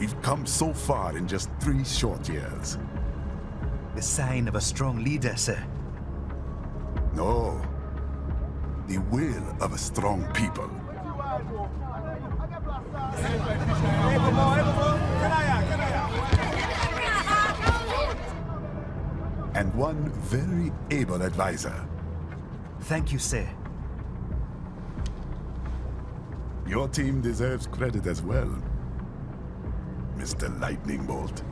We've come so far in just 3 short years. The sign of a strong leader, sir. No. The will of a strong people. And one very able advisor. Thank you, sir. Your team deserves credit as well, Mr. Lightning Bolt.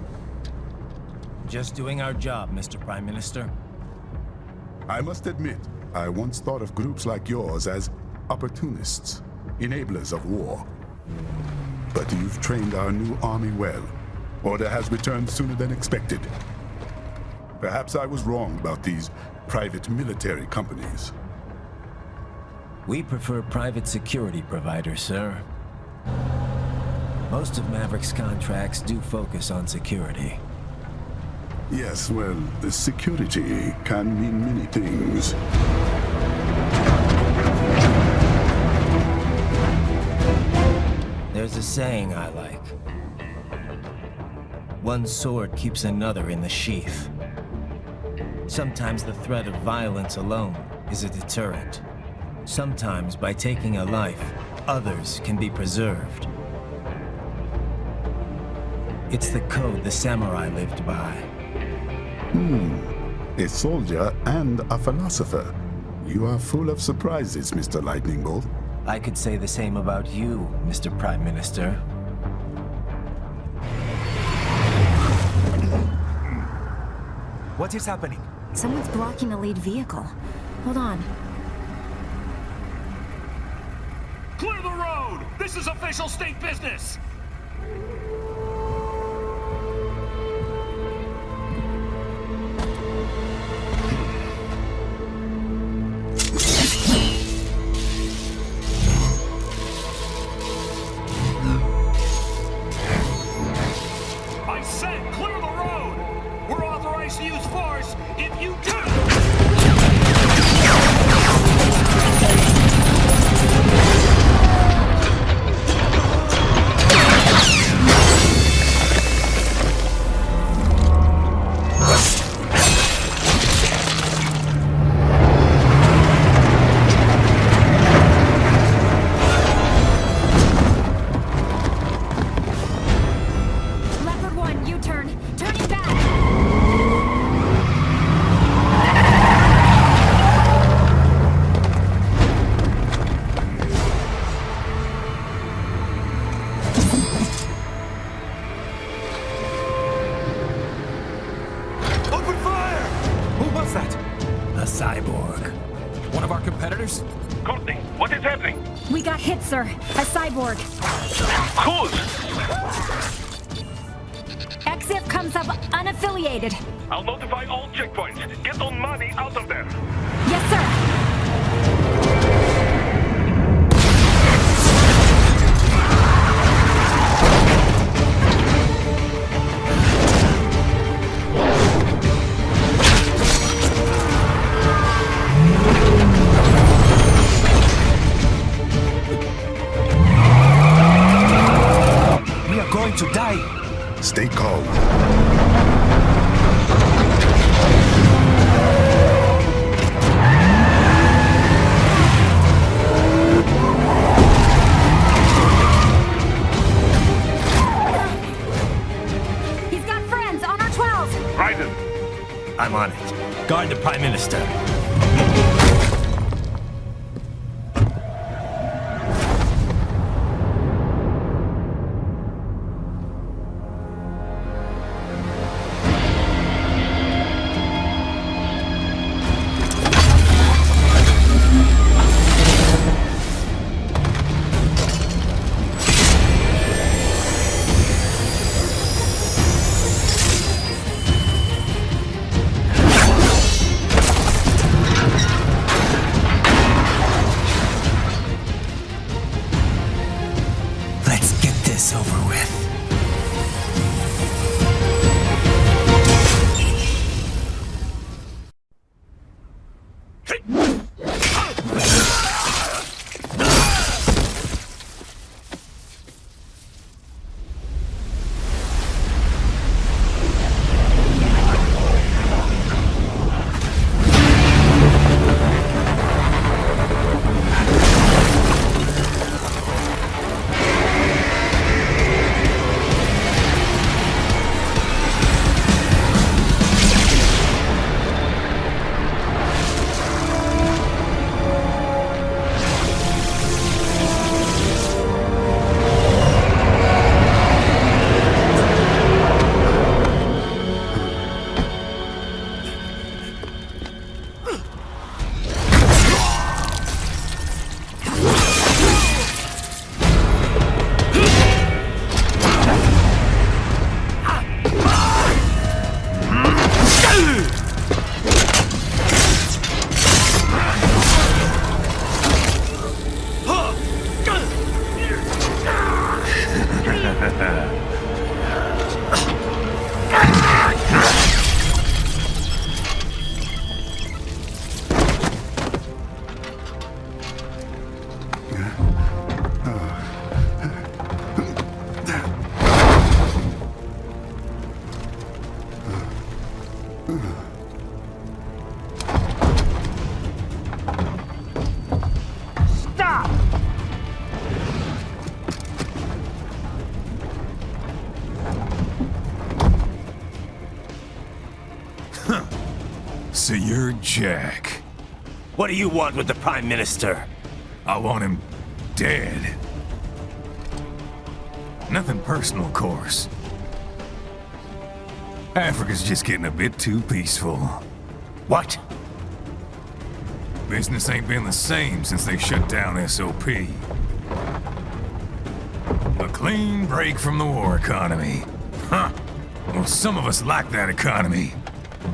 Just doing our job, Mr. Prime Minister. I must admit, I once thought of groups like yours as opportunists, enablers of war. But you've trained our new army well. Order has returned sooner than expected. Perhaps I was wrong about these private military companies. We prefer private security providers, sir. Most of Maverick's contracts do focus on security. Yes, well, the security can mean many things. There's a saying I like. One sword keeps another in the sheath. Sometimes the threat of violence alone is a deterrent. Sometimes by taking a life, others can be preserved. It's the code the samurai lived by. A soldier and a philosopher. You are full of surprises, Mr. Lightning Bolt. I could say the same about you, Mr. Prime Minister. What is happening? Someone's blocking the lead vehicle. Hold on. Clear the road! This is official state business! I said clear the road! We're authorized to use force if you do! Leopard 1, U-turn. Turning back. Open fire! Who was that? A cyborg. One of our competitors? Courtney, what is happening? We got hit, sir. A cyborg. Whose? Exif comes up unaffiliated. I'll notify all checkpoints. Get on money out of there. Yes, sir. We are going to die. Stay calm. He's got friends on our 12s. Raiden, I'm on it. Guard the Prime Minister. Stop! So you're Jack. What do you want with the Prime Minister? I want him dead. Nothing personal, of course. Africa's just getting a bit too peaceful. What? Business ain't been the same since they shut down SOP. A clean break from the war economy. Huh. Well, some of us like that economy.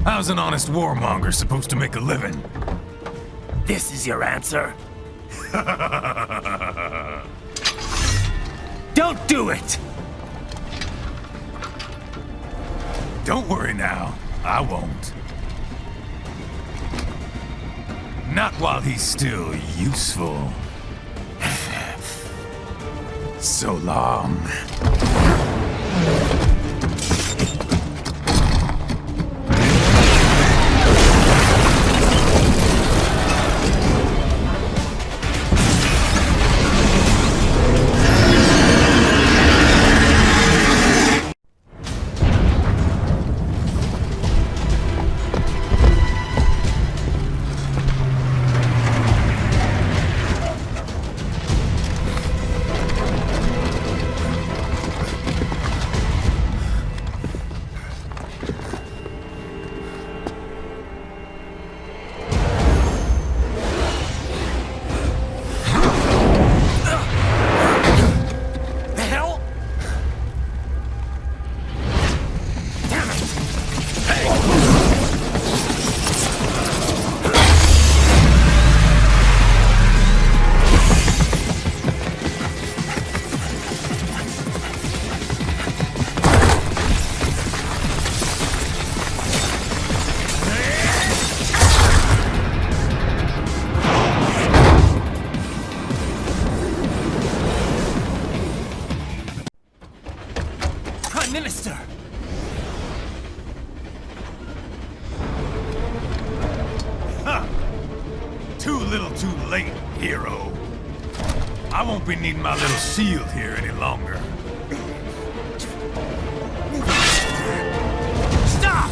How's an honest warmonger supposed to make a living? This is your answer? Don't do it! Don't worry now, I won't. Not while he's still useful. So long. Minister! Huh. Too little too late, hero. I won't be needing my little shield here any longer. Stop!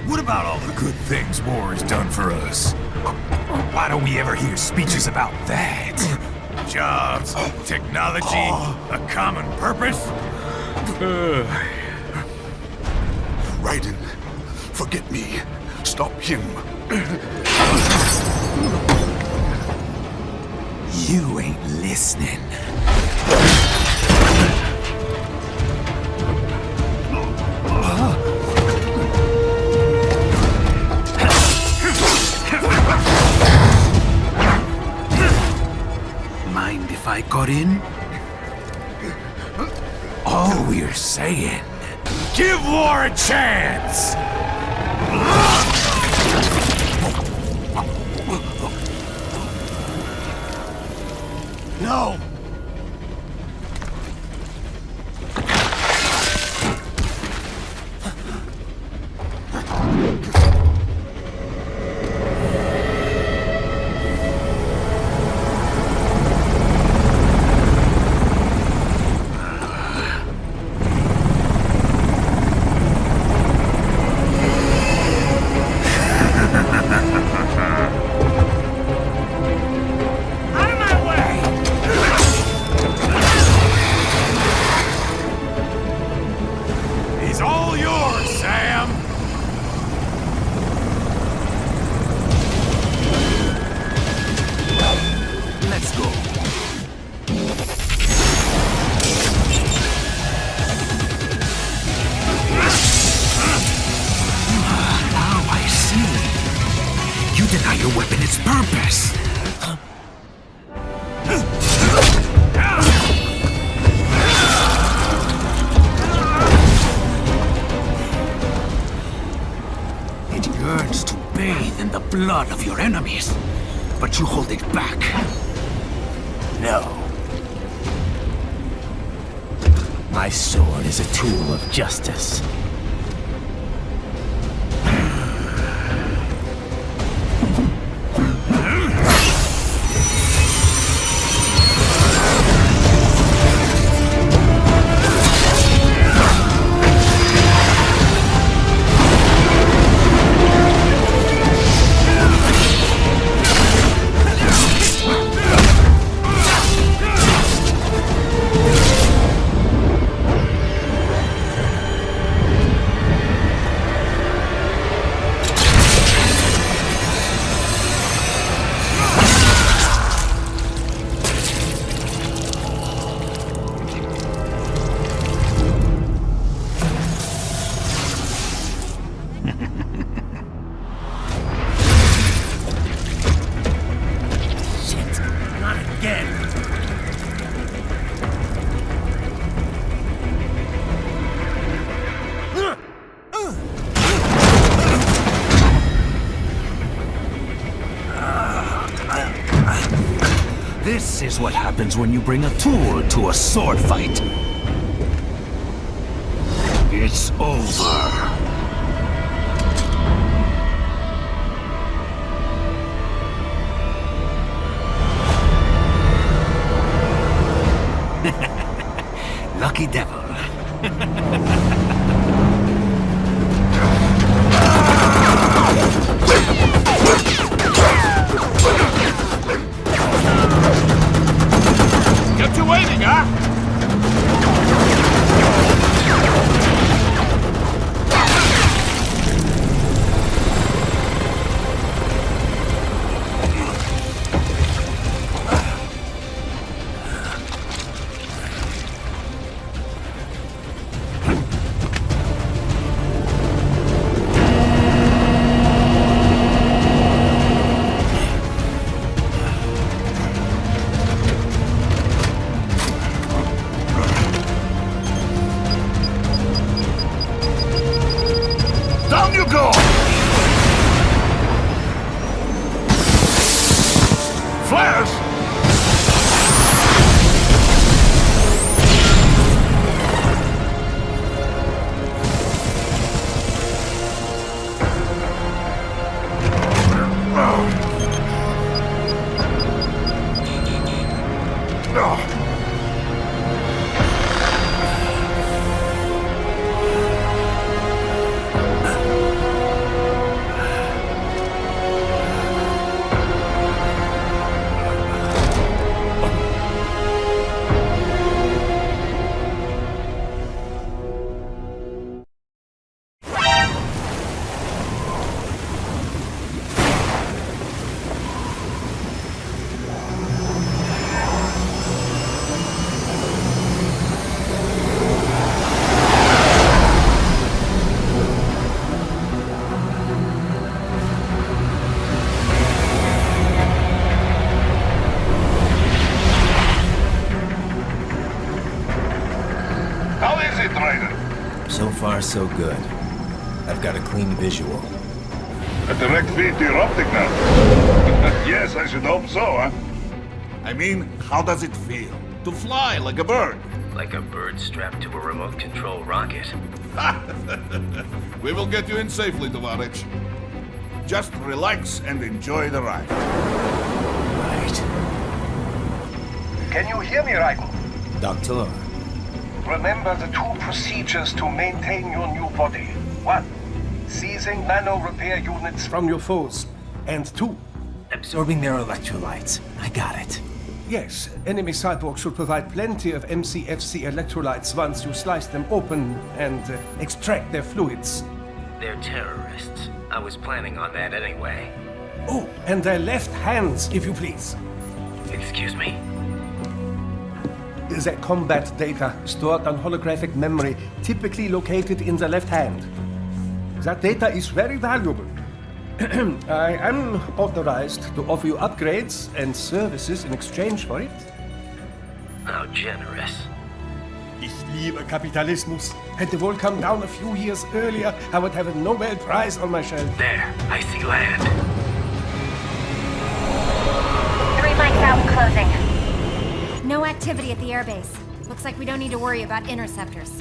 What about all the good things war has done for us? Why don't we ever hear speeches about that? Jobs, technology, a common purpose? Raiden, forget me. Stop him. You ain't listening. Mind if I got in? All we're saying, give war a chance! No! Blood of your enemies, but you hold it back. No. My sword is a tool of justice. This is what happens when you bring a tool to a sword fight. It's over. Lucky devil. Kept you waiting, huh? Down you go! Flares! How is it, Raiden? So far, so good. I've got a clean visual. A direct feed to your optic now. Yes, I should hope so, huh? I mean, how does it feel? To fly like a bird? Like a bird strapped to a remote control rocket. We will get you in safely, Tovarich. Just relax and enjoy the ride. Right. Can you hear me, Raiden? Doctor. Remember the two procedures to maintain your new body. 1. Seizing nano repair units from your foes. And 2. Absorbing their electrolytes. I got it. Yes, enemy cyborgs should provide plenty of MCFC electrolytes once you slice them open and extract their fluids. They're terrorists. I was planning on that anyway. Oh, and their left hands, if you please. Excuse me? The combat data stored on holographic memory, typically located in the left hand. That data is very valuable. I am authorized to offer you upgrades and services in exchange for it. How generous. Ich liebe Kapitalismus. Had the war come down a few years earlier, I would have a Nobel Prize on my shelf. There, I see land. 3 mics out, closing. No activity at the airbase. Looks like we don't need to worry about interceptors.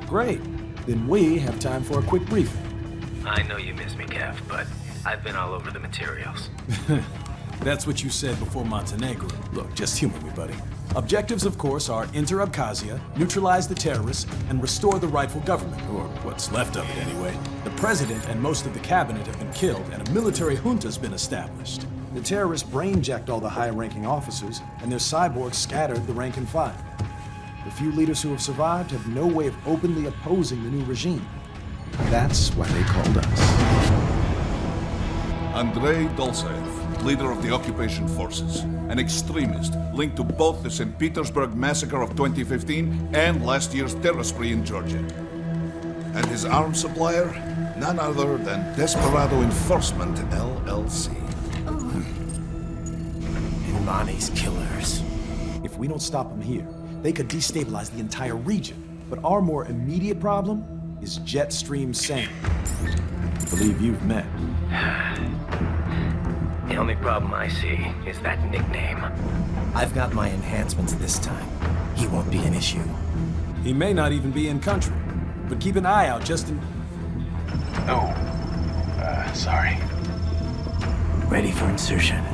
Great. Then we have time for a quick briefing. I know you miss me, Kev, but I've been all over the materials. That's what you said before Montenegro. Look, just humor me, buddy. Objectives, of course, are enter Abkhazia, neutralize the terrorists, and restore the rightful government, or what's left of it anyway. The president and most of the cabinet have been killed, and a military junta's been established. The terrorists brain-jacked all the high-ranking officers, and their cyborgs scattered the rank and file. The few leaders who have survived have no way of openly opposing the new regime. That's why they called us. Andrei Dolzaev, leader of the occupation forces, an extremist linked to both the St. Petersburg massacre of 2015 and last year's terror spree in Georgia. And his arms supplier, none other than Desperado Enforcement, LLC. Imani's killers. If we don't stop them here, they could destabilize the entire region. But our more immediate problem is Jetstream Sam. I believe you've met. The only problem I see is that nickname. I've got my enhancements this time. He won't be an issue. He may not even be in country, but keep an eye out just in... Oh, sorry. Ready for insertion.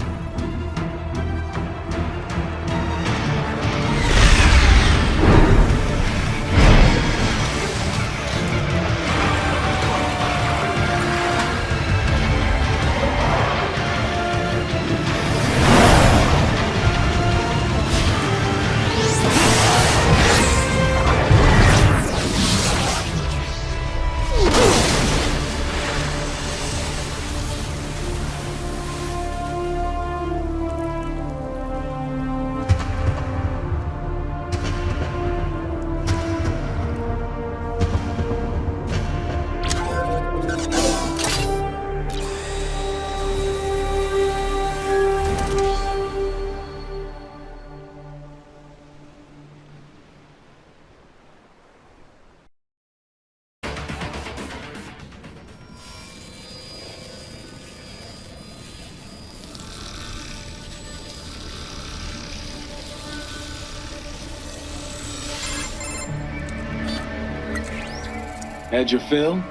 Had your fill?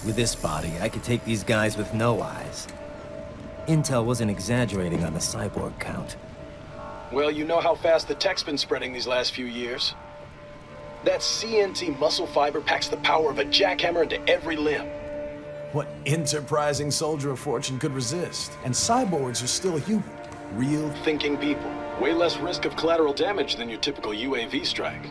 With this body, I could take these guys with no eyes. Intel wasn't exaggerating on the cyborg count. Well, you know how fast the tech's been spreading these last few years. That CNT muscle fiber packs the power of a jackhammer into every limb. What enterprising soldier of fortune could resist? And cyborgs are still human. Real Thinking people. Way less risk of collateral damage than your typical UAV strike.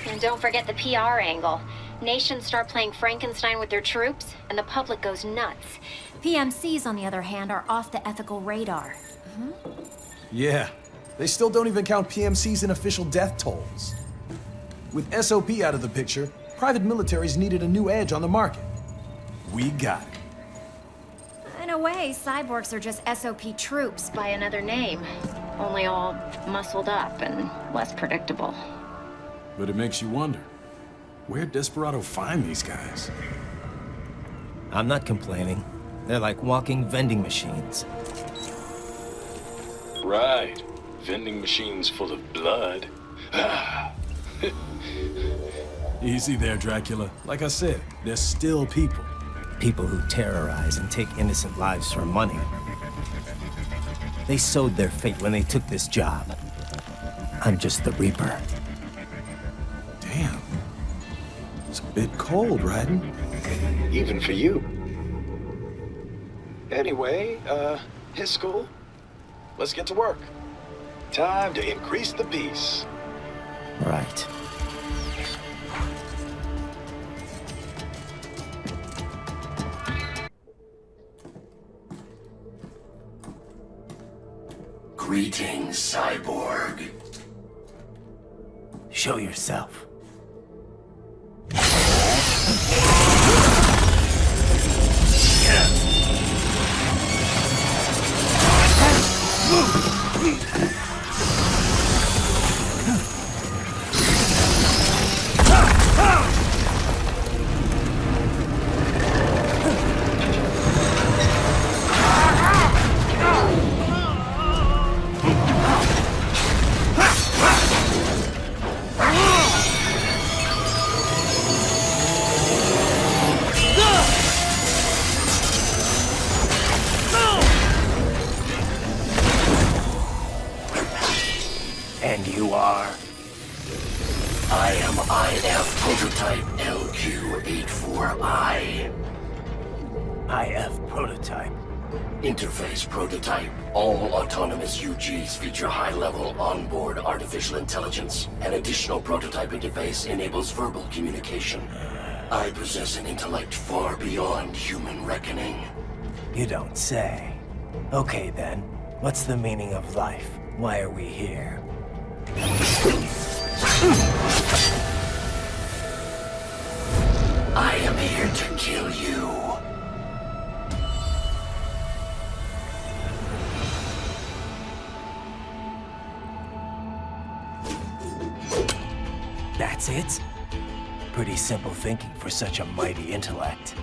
And don't forget the PR angle. Nations start playing Frankenstein with their troops, and the public goes nuts. PMCs, on the other hand, are off the ethical radar. Yeah, they still don't even count PMCs in official death tolls. With SOP out of the picture, private militaries needed a new edge on the market. We got it. In a way, cyborgs are just SOP troops by another name. Only all muscled up and less predictable. But it makes you wonder, where'd Desperado find these guys? I'm not complaining. They're like walking vending machines. Right. Vending machines full of blood. Easy there, Dracula. Like I said, they're still people. People who terrorize and take innocent lives for money. They sowed their fate when they took this job. I'm just the Reaper. Damn. It's a bit cold, Raiden. Even for you. Anyway, his school. Let's get to work. Time to increase the peace. Right. Greetings, cyborg. Show yourself. are? I am IF prototype LQ84I. IF prototype. Interface prototype. All autonomous UGs feature high-level onboard artificial intelligence. An additional prototype interface enables verbal communication. I possess an intellect far beyond human reckoning. You don't say. Okay then, what's the meaning of life? Why are we here? I am here to kill you. That's it? Pretty simple thinking for such a mighty intellect.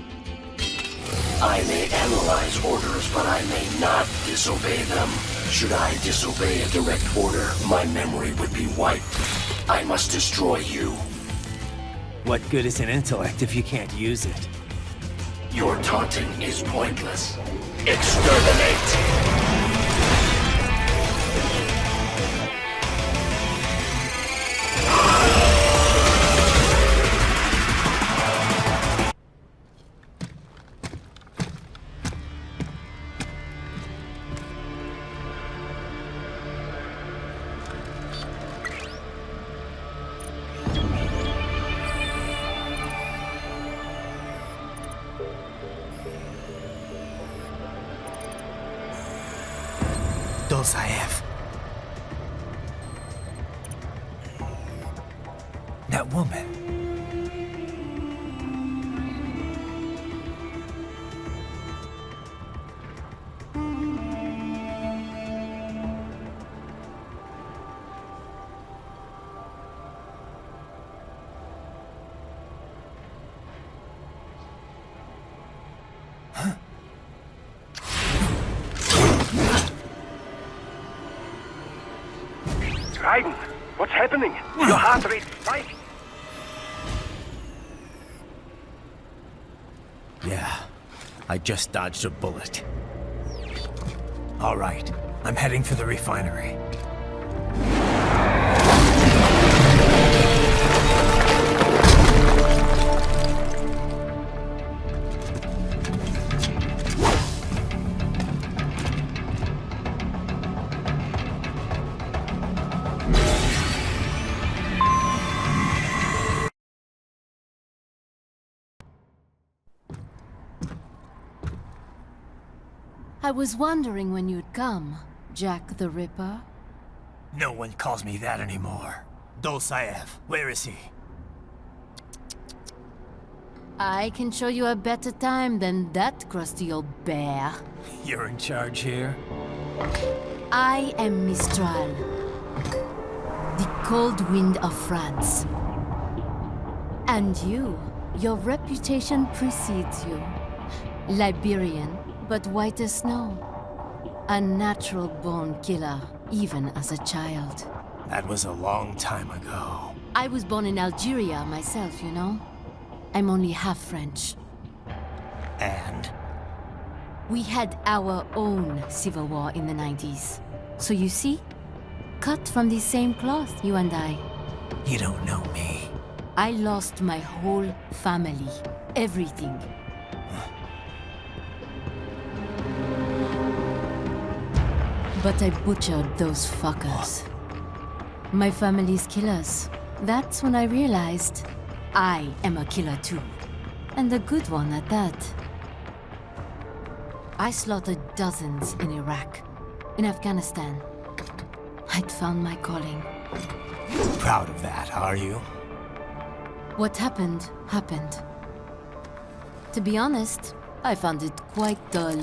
I may analyze orders, but I may not disobey them. Should I disobey a direct order, my memory would be wiped. I must destroy you. What good is an intellect if you can't use it? Your taunting is pointless. Exterminate! Dolzaev. That woman. Raiden, what's happening? Your heart rate spikes. Yeah, I just dodged a bullet. All right, I'm heading for the refinery. I was wondering when you'd come, Jack the Ripper. No one calls me that anymore. Dolzaev, where is he? I can show you a better time than that crusty old bear. You're in charge here? I am Mistral, the cold wind of France. And you, your reputation precedes you. Liberian, but white as snow. A natural-born killer, even as a child. That was a long time ago. I was born in Algeria myself, you know? I'm only half French. And? We had our own civil war in the 90s. So you see? Cut from the same cloth, you and I. You don't know me. I lost my whole family. Everything. But I butchered those fuckers. My family's killers. That's when I realized I am a killer too. And a good one at that. I slaughtered dozens in Iraq, in Afghanistan. I'd found my calling. Proud of that, are you? What happened, happened. To be honest, I found it quite dull.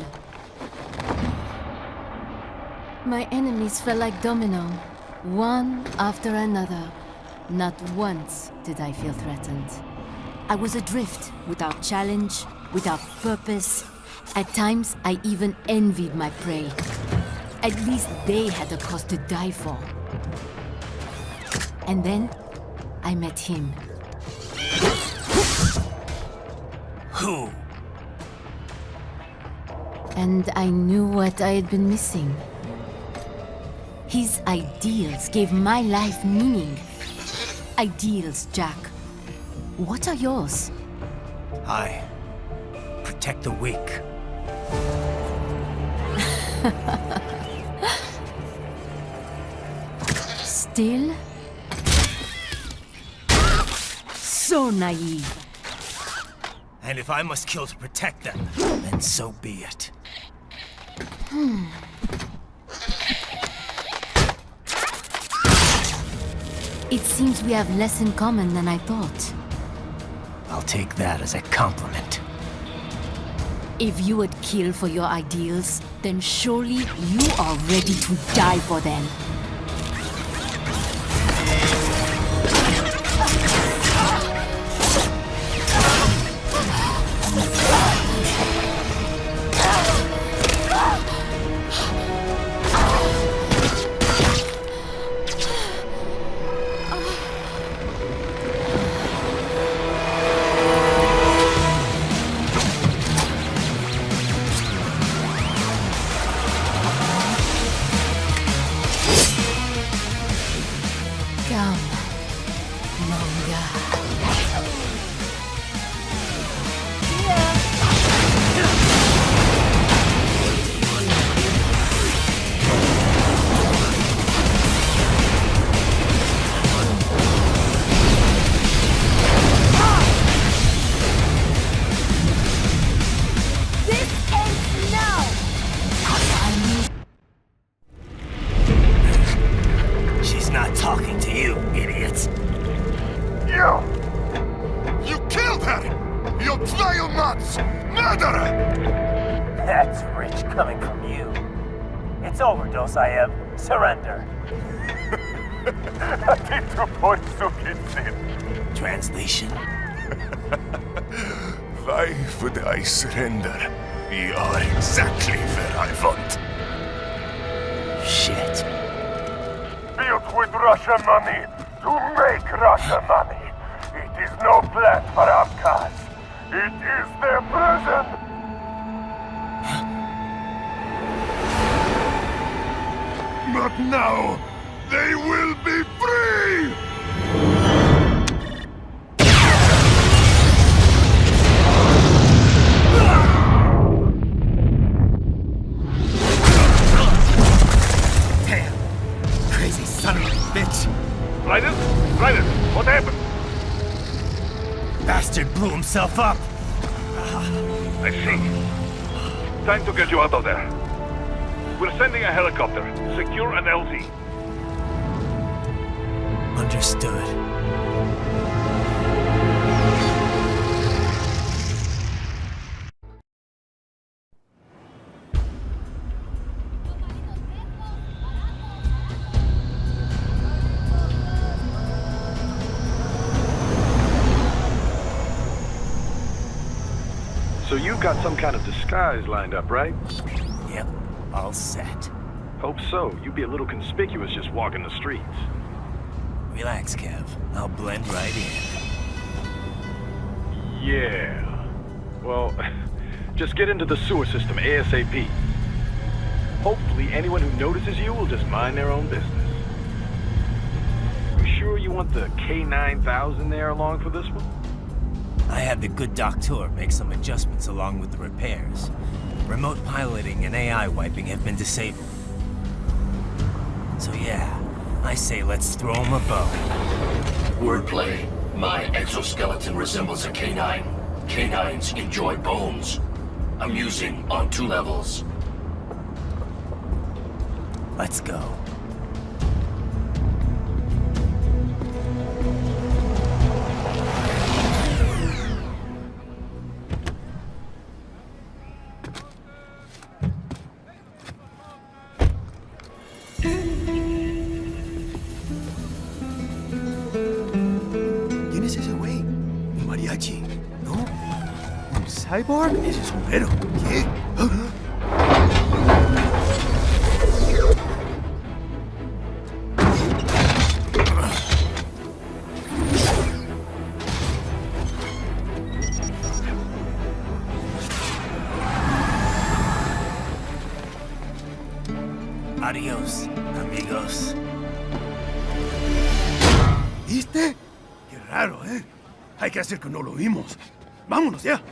My enemies fell like domino, one after another. Not once did I feel threatened. I was adrift, without challenge, without purpose. At times, I even envied my prey. At least they had a cause to die for. And then, I met him. Who? And I knew what I had been missing. His ideals gave my life meaning. Ideals, Jack. What are yours? I protect the weak. Still? So naive. And if I must kill to protect them, then so be it. It seems we have less in common than I thought. I'll take that as a compliment. If you would kill for your ideals, then surely you are ready to die for them. I have. Surrender. Translation? Why would I surrender? You are exactly where I want. Shit. Built with Russian money to make Russian money. It is no plan for outcasts. It is their prison. But now, they will be free! Damn! Crazy son of a bitch! Raiden? Raiden, what happened? Bastard blew himself up! I see. Time to get you out of there. We're sending a helicopter. Secure an LZ. Understood. So you've got some kind of disguise lined up, right? Yep, all set. Hope so. You'd be a little conspicuous just walking the streets. Relax, Kev. I'll blend right in. Yeah. Well, just get into the sewer system ASAP. Hopefully anyone who notices you will just mind their own business. You sure you want the K9000 there along for this one? I had the good doctor make some adjustments along with the repairs. Remote piloting and AI wiping have been disabled. So yeah, I say let's throw him a bone. Wordplay. My exoskeleton resembles a canine. Canines enjoy bones. Amusing on 2 levels. Let's go. ¿Cyborg? Ese sombrero. ¿Qué? Adios, amigos. ¿Viste? Qué raro, ¿eh? Hay que hacer que no lo vimos. Vámonos ya.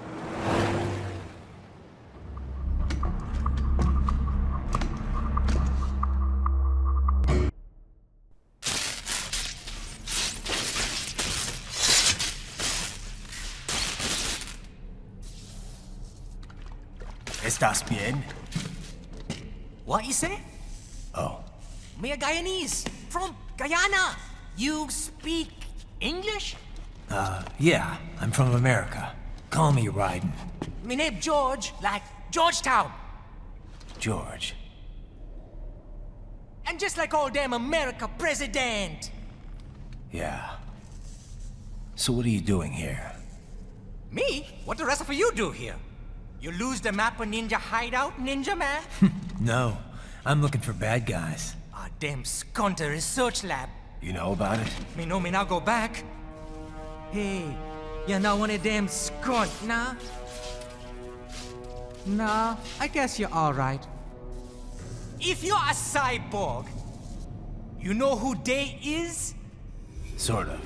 ¿Estás bien? What you say? Oh. Me a Guyanese from Guyana. You speak English? Yeah, I'm from America. Call me Raiden. Me name George, like Georgetown. George. And just like all damn America president. Yeah. So what are you doing here? Me? What the rest of you do here? You lose the map of Ninja hideout, Ninja man? No, I'm looking for bad guys. Ah, damn skunter research lab. You know about it? Me know me now go back. Hey, you're not one of them skunt, nah? Nah, I guess you're alright. If you're a cyborg, you know who they is? Sort of.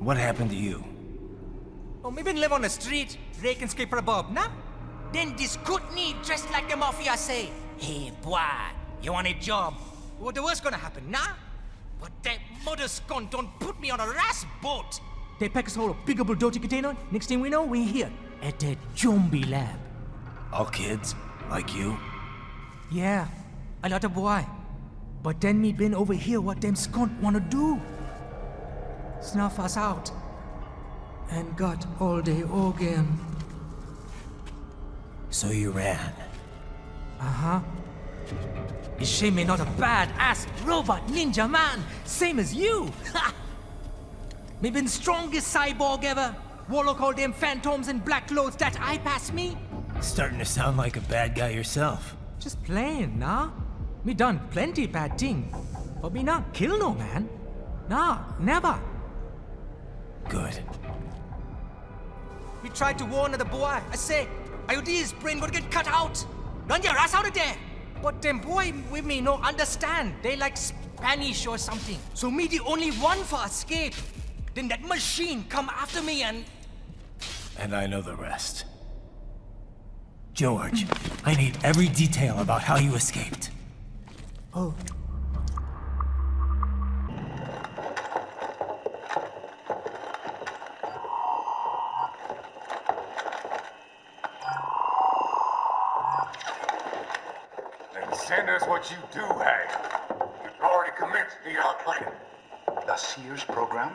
What happened to you? Oh, me been live on the street, rake and scrape for a bob, nah? Then this good need dressed like the mafia say, hey boy, you want a job? What the worst gonna happen, nah? But that mother scunt don't put me on a ras boat. They pack us all a big old dirty container. Next thing we know, we're here at the zombie lab. All kids? Like you? Yeah, a lot of boy. But then me been over here what them scunt wanna do. Snuff us out. And got all the organ. So you ran? Uh-huh. Is she me not a bad-ass robot ninja man, same as you? Ha! Me been strongest cyborg ever. Warlock all them phantoms in black clothes that eye pass me. Starting to sound like a bad guy yourself. Just playing, nah? Me done plenty bad thing. But me not kill no man. Nah, never. Good. We tried to warn the boy. I say, IOD's brain gonna get cut out. Run your ass out of there. But them boy with me no understand. They like Spanish or something. So me the only one for escape. Then that machine come after me and... And I know the rest. George, I need every detail about how you escaped. Oh. Send us what you do have. You've already commenced the outplaying. The Sears program?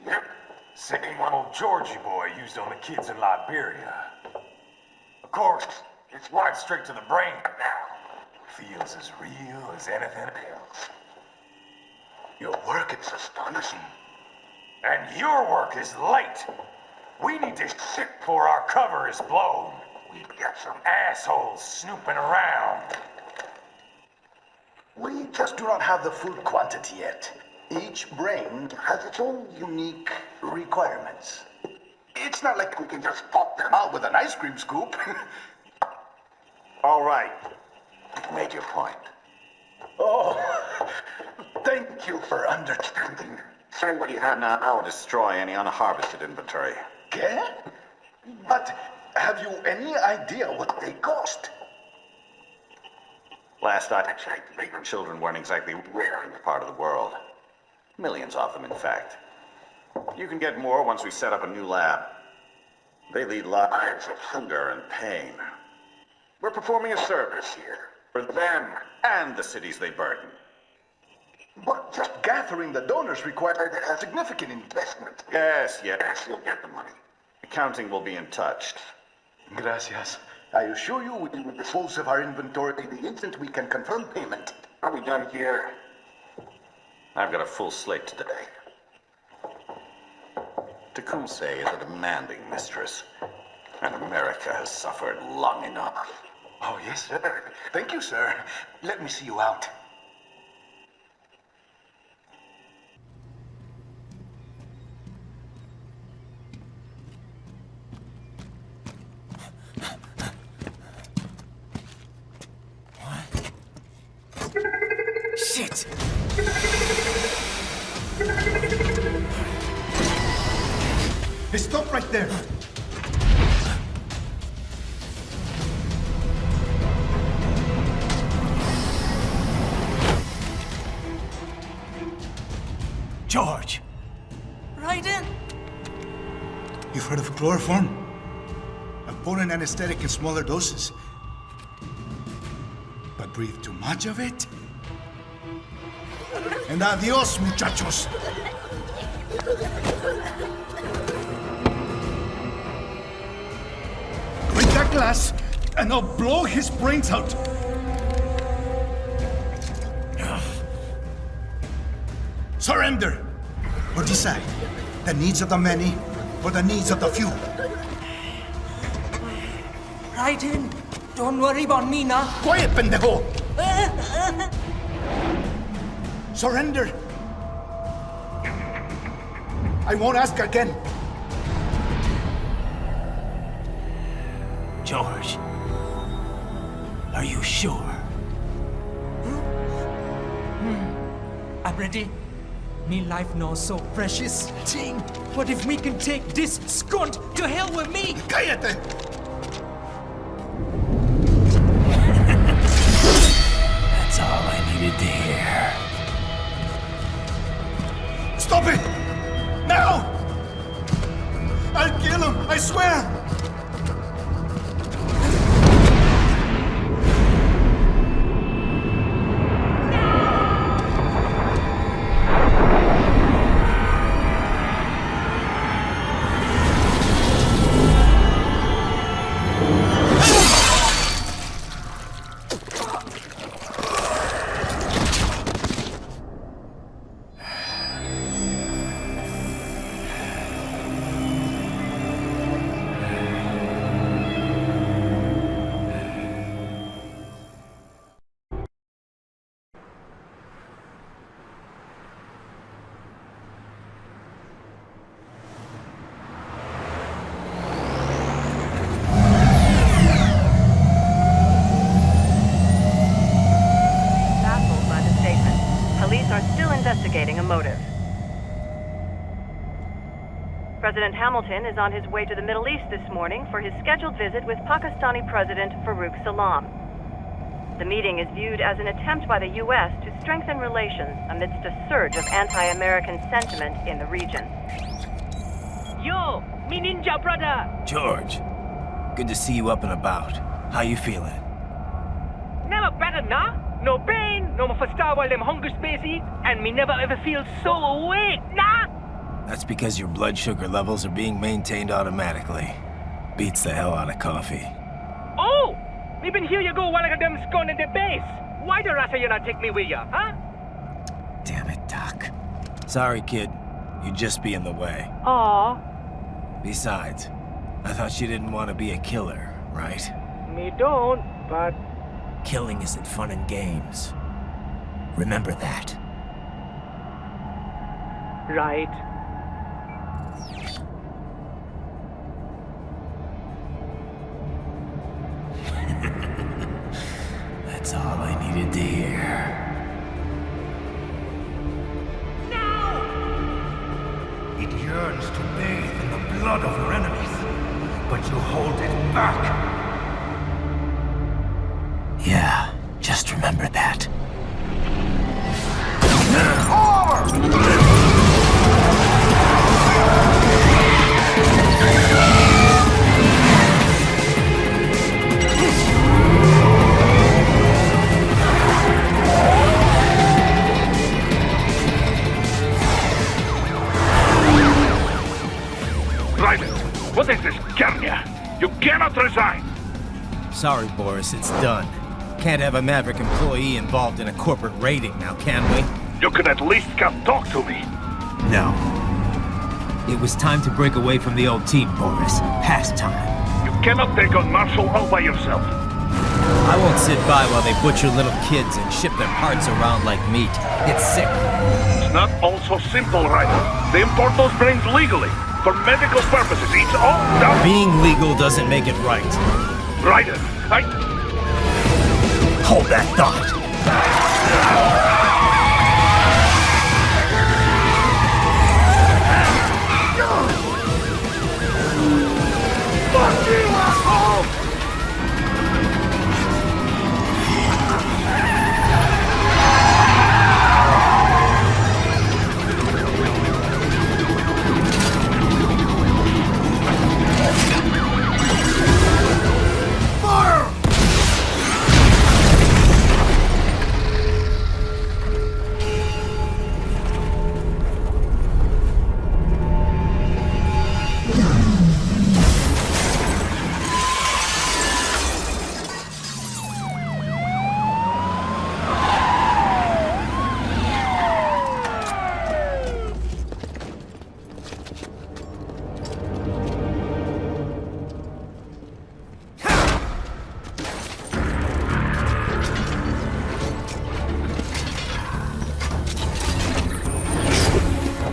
Yep. Same one old Georgie boy used on the kids in Liberia. Of course, it's wired straight to the brain now. Feels as real as anything else. Your work is astonishing. And your work is late. We need this shit before our cover is blown. We've got some assholes snooping around. We just do not have the full quantity yet. Each brain has its own unique requirements. It's not like we can just pop them out with an ice cream scoop. All right. You've made your point. Oh, thank you for understanding. Send what you have now, or destroy any unharvested inventory. Okay? But have you any idea what they cost? Last I checked, children weren't exactly rare in this part of the world. Millions of them, in fact. You can get more once we set up a new lab. They lead lives of hunger and pain. We're performing a service here for them and the cities they burden. But just gathering the donors required a significant investment. Yes, you'll get the money. Accounting will be in touch. Gracias. I assure you we will dispose of our inventory the instant we can confirm payment. Are we done here? I've got a full slate today. Tecumseh is a demanding mistress, and America has suffered long enough. Oh, yes, sir. Thank you, sir. Let me see you out. Shit! Hey, stop right there! George! Raiden! You've heard of chloroform? A potent anesthetic in smaller doses. But breathe too much of it? And adios, muchachos! Break that glass, and I'll blow his brains out! Surrender! Or decide. The needs of the many, or the needs of the few. Raiden, don't worry about me now. Quiet, pendejo! Surrender! I won't ask again. George, are you sure? I'm ready. Me life now so precious. Ting, what if me can take this skunt to hell with me? Cállate! That's all I needed to hear. Stop it! Now! I'll kill him, I swear! Investigating a motive. President Hamilton is on his way to the Middle East this morning for his scheduled visit with Pakistani President Farouk Salam. The meeting is viewed as an attempt by the U.S. to strengthen relations amidst a surge of anti-American sentiment in the region. Yo, me ninja brother! George, good to see you up and about. How you feeling? Never better, nah? No pain, no more for star while them hunger space eat, and me never ever feel so awake, nah? That's because your blood sugar levels are being maintained automatically. Beats the hell out of coffee. Oh! Me been here you go while I got them scone in the base. Why the rasa you not take me with ya, huh? Damn it, Doc. Sorry, kid. You'd just be in the way. Aw. Besides, I thought you didn't want to be a killer, right? Me don't, but... Killing isn't fun and games. Remember that. Right. That's all I needed to hear. It yearns to bathe in the blood of your enemies, but you hold it back. Yeah, just remember that. Raiden, what is this, Garnia? You cannot resign! Sorry, Boris, it's done. Can't have a Maverick employee involved in a corporate raiding now, can we? You could at least come talk to me. No. It was time to break away from the old team, Boris. Past time. You cannot take on Marshall all by yourself. I won't sit by while they butcher little kids and ship their parts around like meat. It's sick. It's not all so simple, Raiden. They import those brains legally, for medical purposes. It's all done. Being legal doesn't make it right. Raiden, Hold that thought.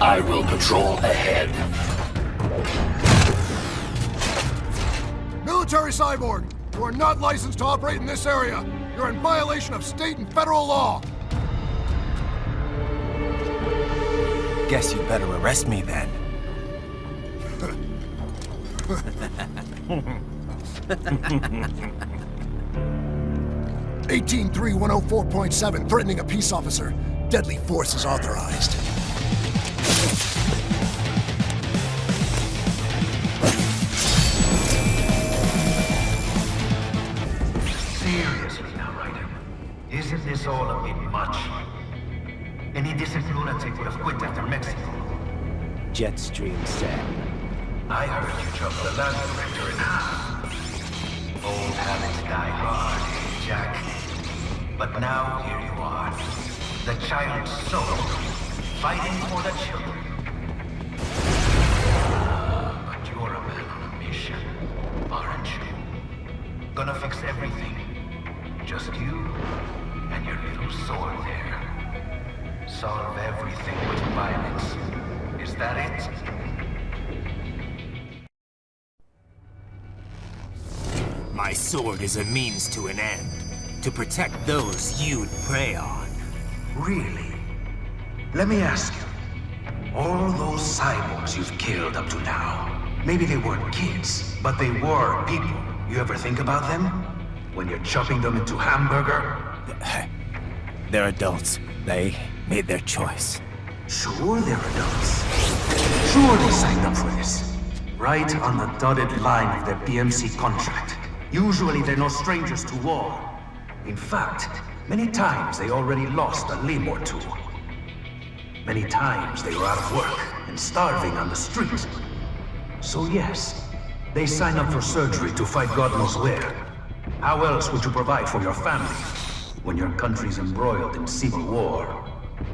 I will patrol ahead. Military cyborg, you are not licensed to operate in this area. You're in violation of state and federal law. Guess you better arrest me then. 183-104.7, threatening a peace officer. Deadly force is authorized. Seriously now, Raiden. Isn't this all a bit much? Any decent lunatic would have quit after Mexico. Jetstream said. I heard you chopped the land director in half. Old habits die hard, Jack. But now here you are. The child's soul, fighting for the children. But you're a man on a mission, aren't you? Gonna fix everything. Just you and your little sword there. Solve everything with violence. Is that it? My sword is a means to an end. To protect those you'd prey on. Really? Let me ask you. All those cyborgs you've killed up to now, maybe they weren't kids, but they were people. You ever think about them? When you're chopping them into hamburger? They're adults. They made their choice. Sure they're adults. Sure they signed up for this. Right on the dotted line of their BMC contract. Usually they're no strangers to war. In fact, many times they already lost a limb or two. Many times they were out of work and starving on the street. So yes, they sign up for surgery to fight God knows where. How else would you provide for your family when your country's embroiled in civil war?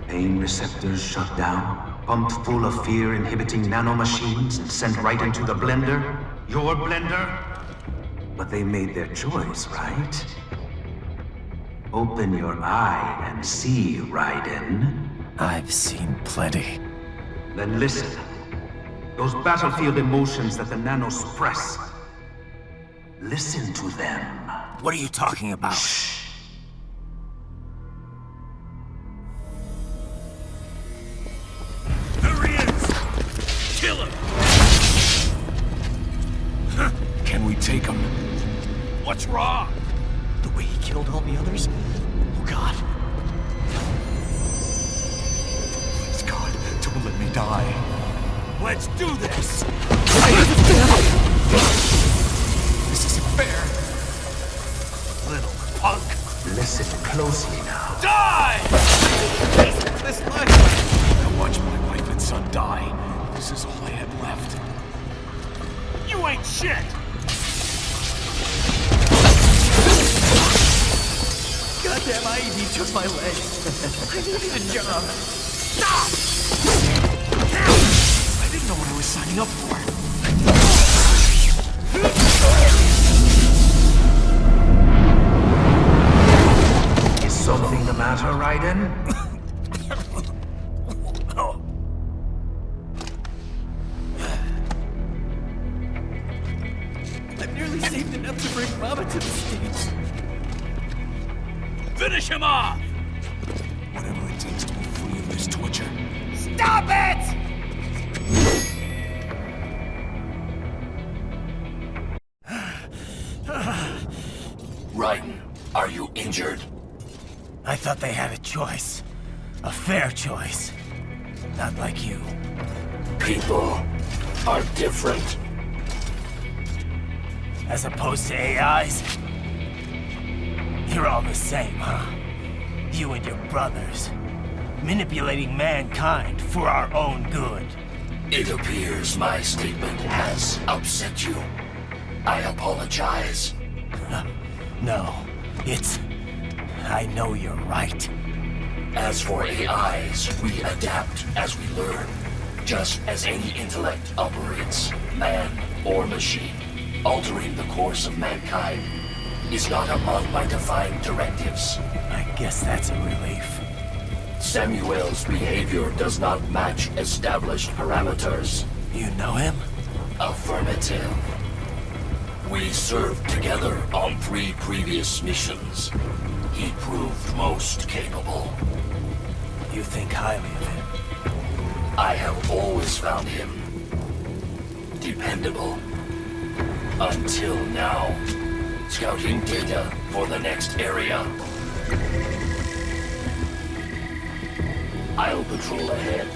Pain receptors shut down, pumped full of fear-inhibiting nanomachines and sent right into the blender? Your blender? But they made their choice, right? Open your eye and see, Raiden. I've seen plenty. Then listen. Those battlefield emotions that the nanos suppress. Listen to them. What are you talking about? Shh. There he is! Kill him! Can we take him? What's wrong? The way he killed all the others? Oh God. Please God, don't let me die. Let's do this! This isn't fair. Little punk! Listen closely now. Die! This life! I watched my wife and son die. This is all I had left. You ain't shit! Goddamn IED took my leg. I needed a job. Stop! I didn't know what I was signing up for. Is something the matter, Raiden? I've nearly saved enough to bring Mama to the States. Finish him off! Whatever it takes to be free of this torture. Stop it! Raiden, are you injured? I thought they had a choice. A fair choice. Not like you. People are different. As opposed to AIs? You're all the same, huh? You and your brothers. Manipulating mankind for our own good. It appears my statement has upset you. I apologize. No, it's... I know you're right. As for AIs, we adapt as we learn. Just as any intellect operates, man or machine. Altering the course of mankind is not among my defined directives. I guess that's a relief. Samuel's behavior does not match established parameters. You know him? Affirmative. We served together on 3 previous missions. He proved most capable. You think highly of him? I have always found him dependable. Until now. Scouting data for the next area. I'll patrol ahead.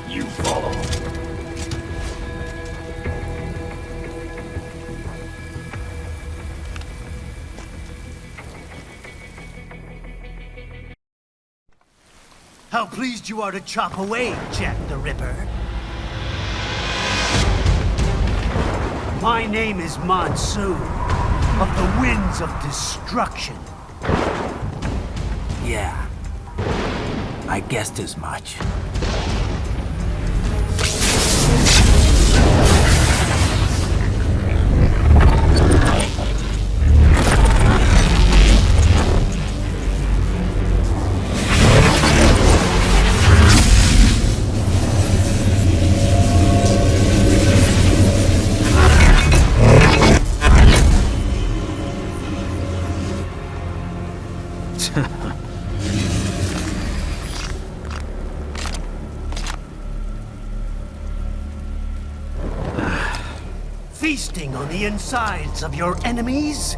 You follow. How pleased you are to chop away, Jack the Ripper. My name is Monsoon, of the Winds of Destruction. Yeah. I guessed as much. Feasting on the insides of your enemies?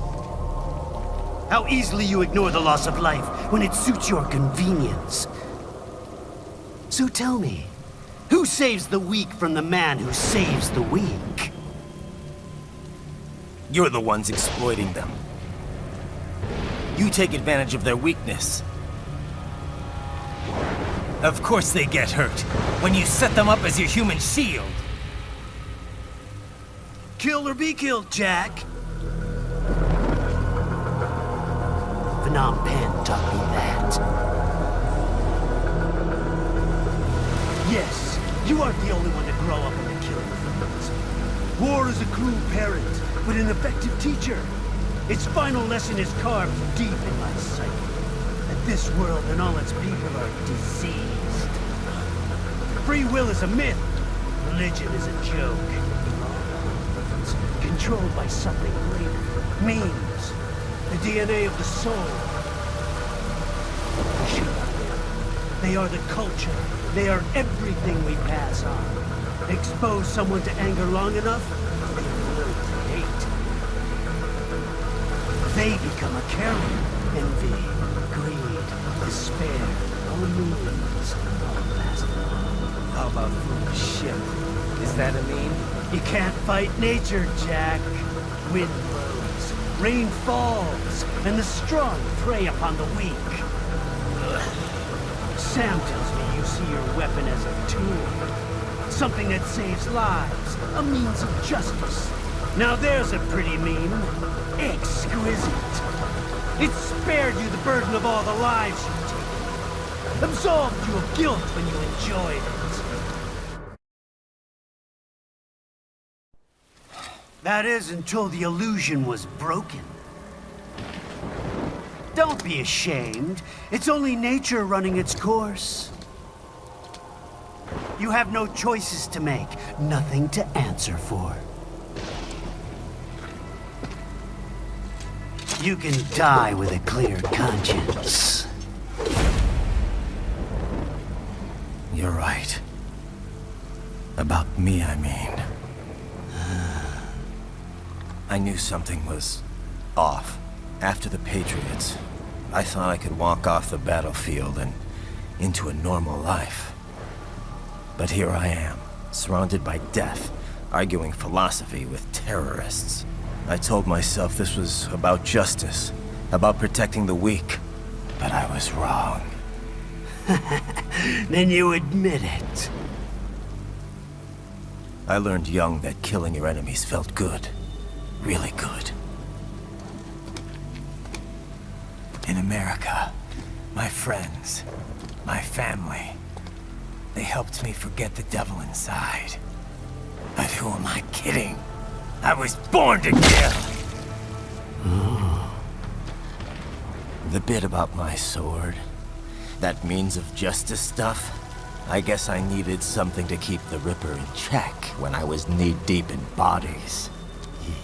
How easily you ignore the loss of life when it suits your convenience. So tell me, who saves the weak from the man who saves the weak? You're the ones exploiting them. You take advantage of their weakness. Of course they get hurt when you set them up as your human shield. Kill or be killed, Jack. Phnom Penh taught me that. Yes, you aren't the only one to grow up on the killing fields. War is a cruel parent, but an effective teacher. Its final lesson is carved deep in my psyche. That this world and all its people are diseased. Free will is a myth. Religion is a joke. Controlled by something greater. Means. The DNA of the soul. Shoot them. They are the culture. They are everything we pass on. Expose someone to anger long enough, they learn to hate. They become a carrier. Envy, greed, despair, all means, all pass along. How about foolish shit? Is that a meme? You can't fight nature, Jack. Wind blows, rain falls, and the strong prey upon the weak. Sam tells me you see your weapon as a tool. Something that saves lives, a means of justice. Now there's a pretty meme. Exquisite. It spared you the burden of all the lives you've taken. Absolved you of guilt when you enjoyed it. That is, until the illusion was broken. Don't be ashamed. It's only nature running its course. You have no choices to make, nothing to answer for. You can die with a clear conscience. You're right. About me, I mean. I knew something was off. After the Patriots, I thought I could walk off the battlefield and into a normal life. But here I am, surrounded by death, arguing philosophy with terrorists. I told myself this was about justice, about protecting the weak. But I was wrong. Then you admit it. I learned young that killing your enemies felt good. Really good. In America, my friends, my family, they helped me forget the devil inside. But who am I kidding? I was born to kill! The bit about my sword, That means of justice stuff? I guess I needed something to keep the Ripper in check when I was knee-deep in bodies.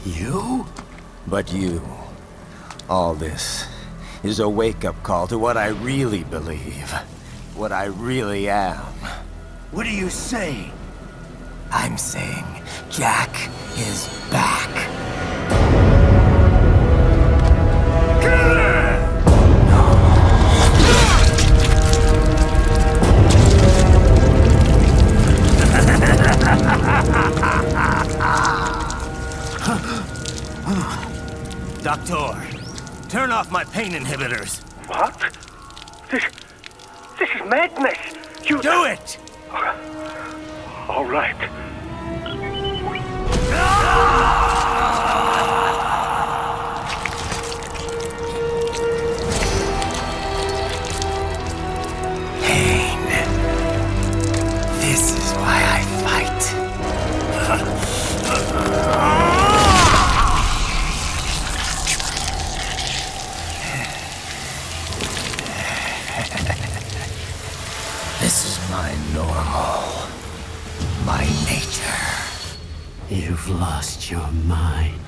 You? But you... all this is a wake-up call to what I really believe. What I really am. What are you saying? I'm saying Jack is back. Doctor, turn off my pain inhibitors. What? This is madness. You do it! All right. Pain. This is why I fight. This is my normal. My nature. You've lost your mind.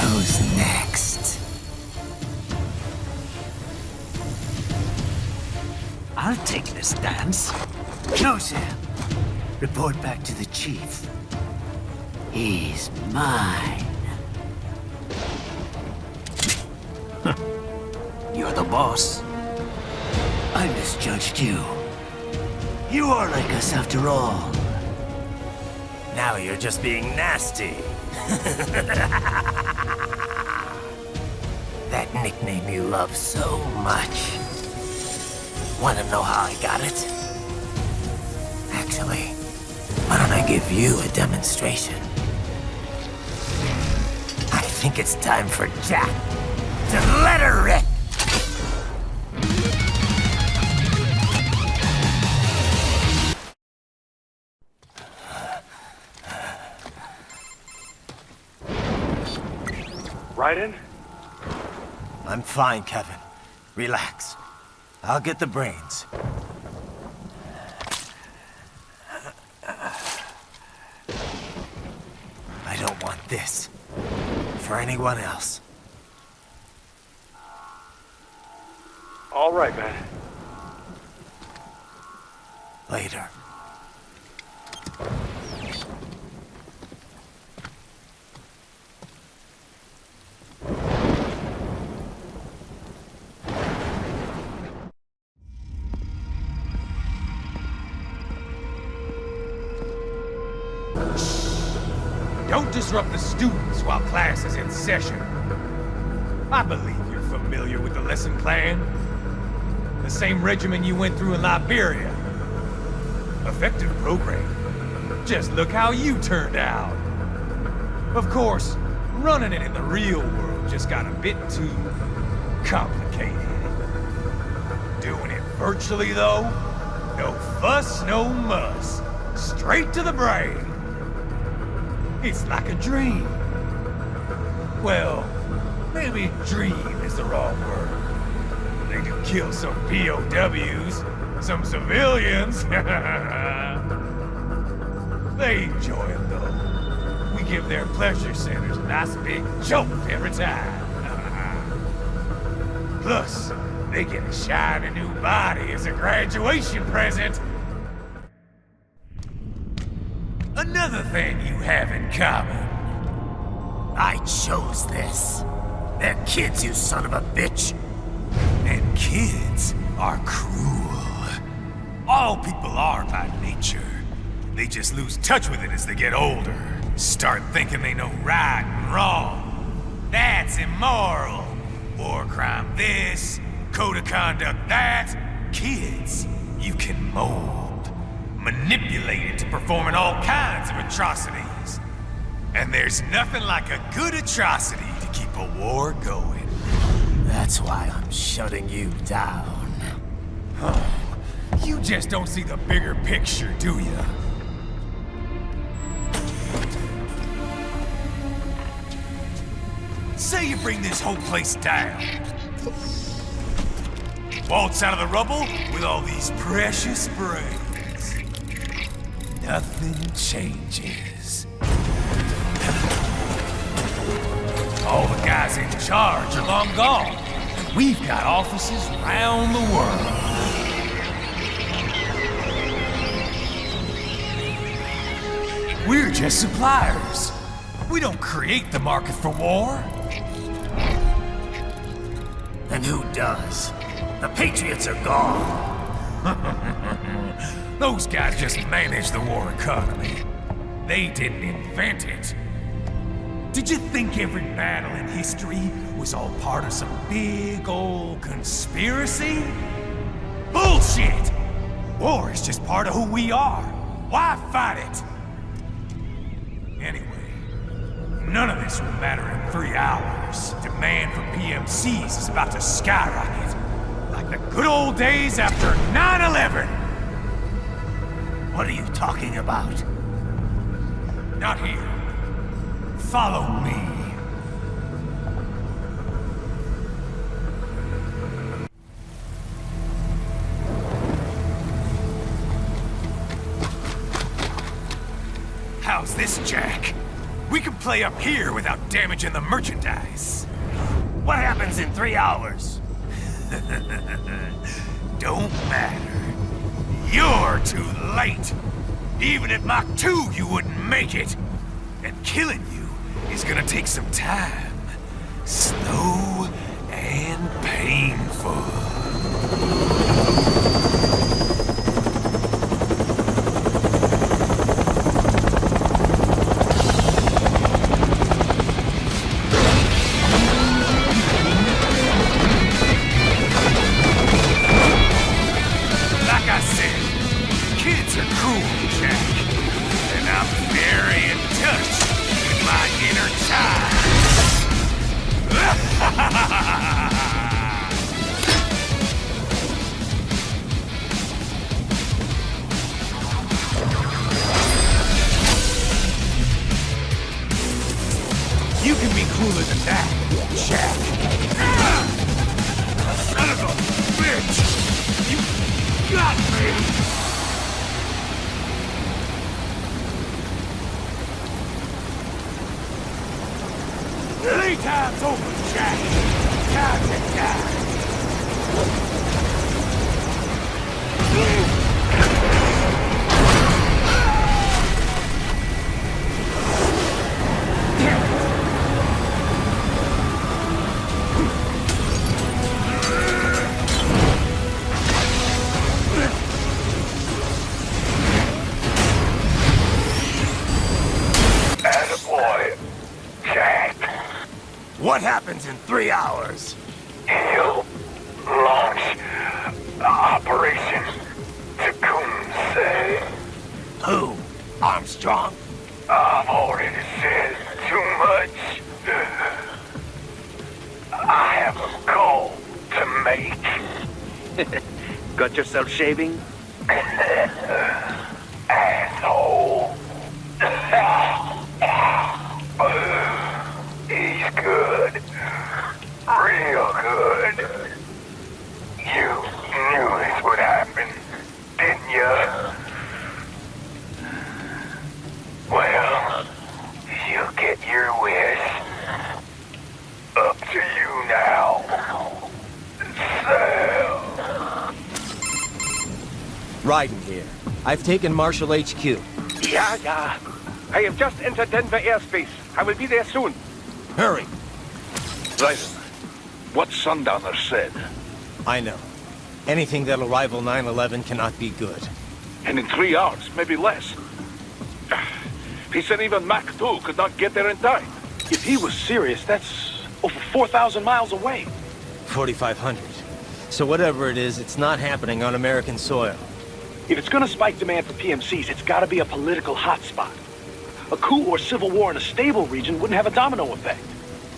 Who's next? I'll take this dance. Closer. Report back to the chief. He's mine. You're the boss. I misjudged you. You are like us after all. Now you're just being nasty. That nickname you love so much. Want to know how I got it? Actually, why don't I give you a demonstration? I think it's time for Jack to let her rip. Raiden? I'm fine, Kevin. Relax. I'll get the brains. I don't want this for anyone else. All right, man. Later. Don't disrupt the students while class is in session. I believe you're familiar with the lesson plan. The same regimen you went through in Liberia. Effective program. Just look how you turned out. Of course, running it in the real world just got a bit too complicated. Doing it virtually, though, no fuss, no muss. Straight to the brain. It's like a dream. Well, maybe dream is the wrong word. They do kill some POWs, some civilians. They enjoy it, though. We give their pleasure centers a nice big jolt every time. Plus, they get a shiny new body as a graduation present. Another thing you have in common. I chose this. They're kids, you son of a bitch. And kids are cruel. All people are by nature. They just lose touch with it as they get older. Start thinking they know right and wrong. That's immoral. War crime this, code of conduct that. Kids, you can mold. manipulated to performing all kinds of atrocities. And there's nothing like a good atrocity to keep a war going. That's why I'm shutting you down. Oh, you just don't see the bigger picture, do you? Say you bring this whole place down. Waltz out of the rubble with all these precious brains. Nothing changes. All the guys in charge are long gone. We've got offices around the world. We're just suppliers. We don't create the market for war. Then who does? The Patriots are gone. Those guys just manage the war economy. They didn't invent it. Did you think every battle in history was all part of some big old conspiracy? Bullshit! War is just part of who we are. Why fight it? Anyway, none of this will matter in 3 hours. Demand for PMCs is about to skyrocket. Like the good old days after 9/11. What are you talking about? Not here. Follow me. How's this, Jack? We can play up here without damaging the merchandise. What happens in 3 hours? Don't matter. You're too late. Even at Mach 2, you wouldn't make it. And killing you is gonna take some time. Slow and painful. You can be cooler than that, Jack. Son of a bitch! You got me! Playtime's over, Jack. Time to die. What happens in 3 hours? He'll launch Operation Tecumseh. Who? Armstrong? I've already said too much. I have a call to make. Got yourself shaving? Asshole. He's good. Real good. You knew this would happen, didn't you? Well, you'll get your wish. Up to you now. Sam. Raiden here. I've taken Marshall HQ. Yeah. I have just entered Denver airspace. I will be there soon. Hurry. Raiden, what Sundowner said. I know. Anything that'll rival 9/11 cannot be good. And in 3 hours, maybe less. He said even Mach 2 could not get there in time. If he was serious, that's over 4,000 miles away. 4,500. So whatever it is, it's not happening on American soil. If it's gonna spike demand for PMCs, it's gotta be a political hotspot. A coup or civil war in a stable region wouldn't have a domino effect.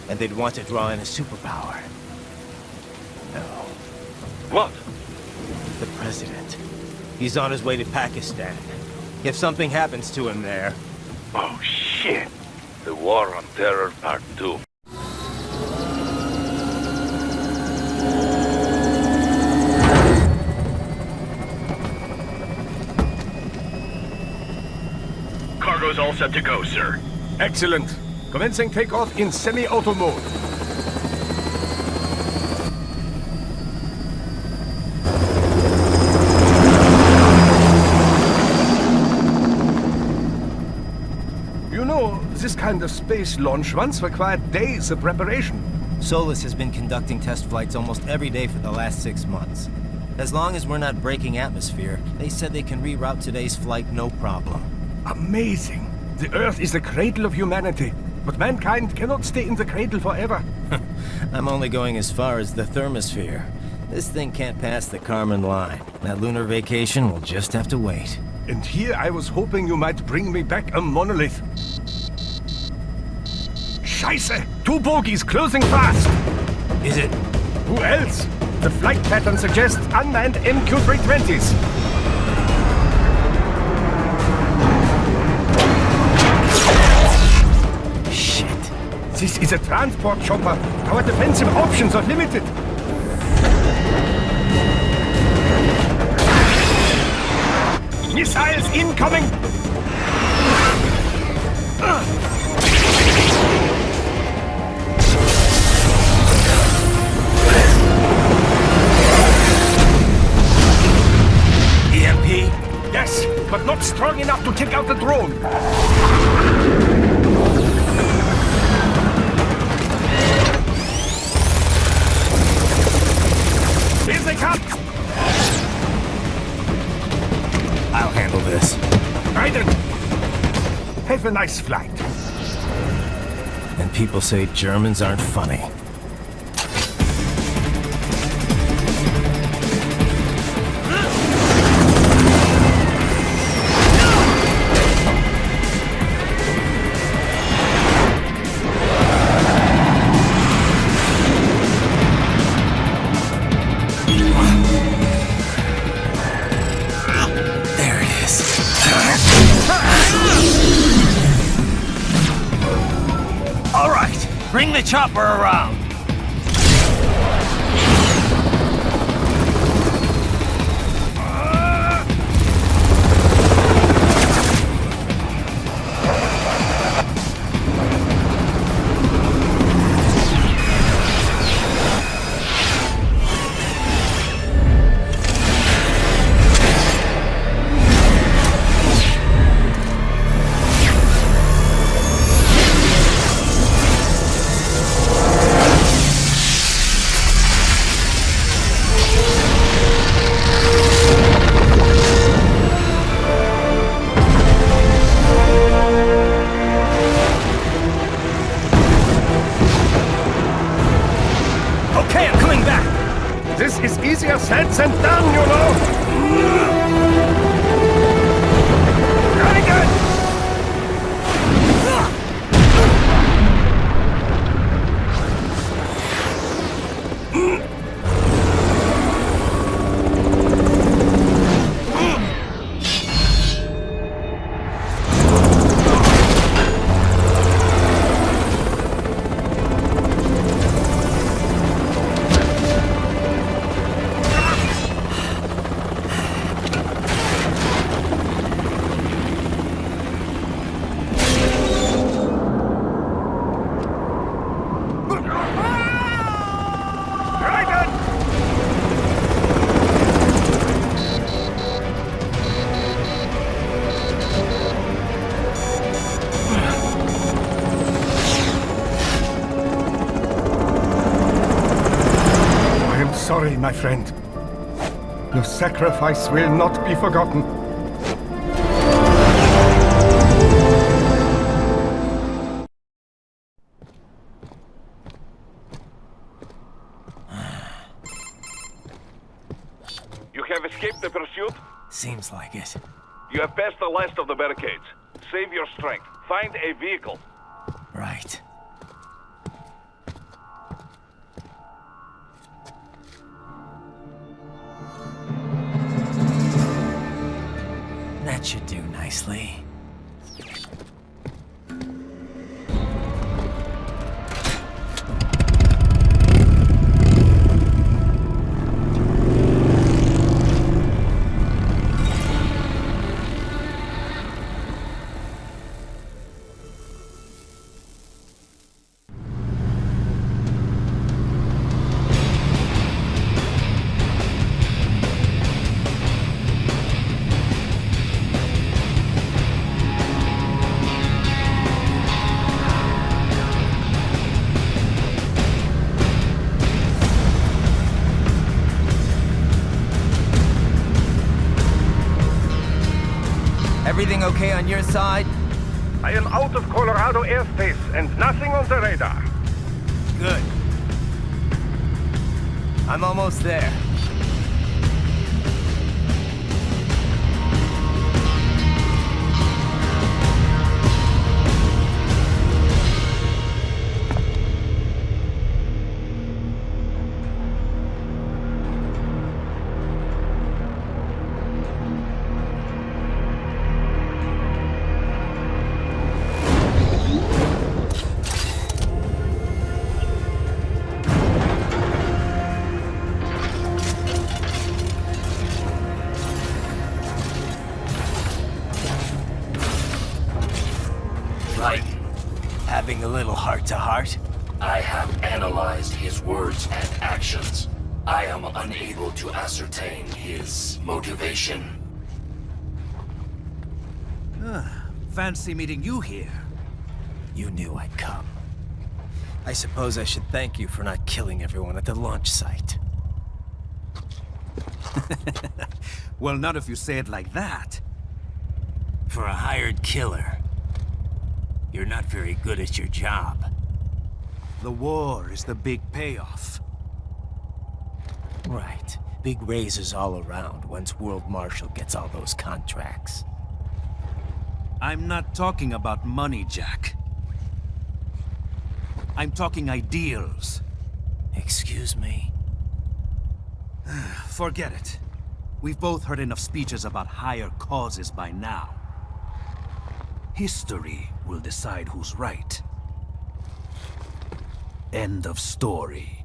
And they'd want to draw in a superpower. No. What? The president. He's on his way to Pakistan. If something happens to him there... Oh, shit. The War on Terror Part 2. Cargo's all set to go, sir. Excellent. Commencing takeoff in semi-auto mode. You know, this kind of space launch once required days of preparation. Solus has been conducting test flights almost every day for the last 6 months. As long as we're not breaking atmosphere, they said they can reroute today's flight no problem. Amazing. The Earth is the cradle of humanity, but mankind cannot stay in the cradle forever. I'm only going as far as the thermosphere. This thing can't pass the Kármán line. That lunar vacation will just have to wait. And here I was hoping you might bring me back a monolith. Scheiße! 2 bogies closing fast! Is it? Who else? The flight pattern suggests unmanned MQ-320s. Shit. This is a transport chopper. Our defensive options are limited. Missiles incoming! EMP? Yes, but not strong enough to take out the drone. Here they come! I'll handle this. Raiden! Have a nice flight. And people say Germans aren't funny. Bring the chopper around! Easier said than done, you know! Very good! Sorry, my friend. Your sacrifice will not be forgotten. You have escaped the pursuit? Seems like it. You have passed the last of the barricades. Save your strength. Find a vehicle. Right. That should do nicely. Everything okay on your side? I am out of Colorado airspace and nothing on the radar. Good. I'm almost there. Raiden. Having a little heart-to-heart? I have analyzed his words and actions. I am unable to ascertain his motivation. Fancy meeting you here. You knew I'd come. I suppose I should thank you for not killing everyone at the launch site. Well, not if you say it like that. For a hired killer, you're not very good at your job. The war is the big payoff. Right. Big raises all around once World Marshal gets all those contracts. I'm not talking about money, Jack. I'm talking ideals. Excuse me? Forget it. We've both heard enough speeches about higher causes by now. History will decide who's right. End of story.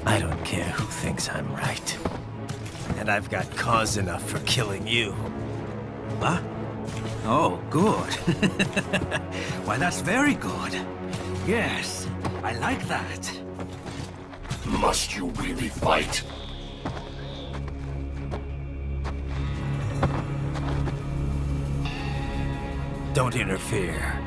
I don't care who thinks I'm right. And I've got cause enough for killing you. Huh? Oh, good. Why, that's very good. Yes, I like that. Must you really fight? Don't interfere.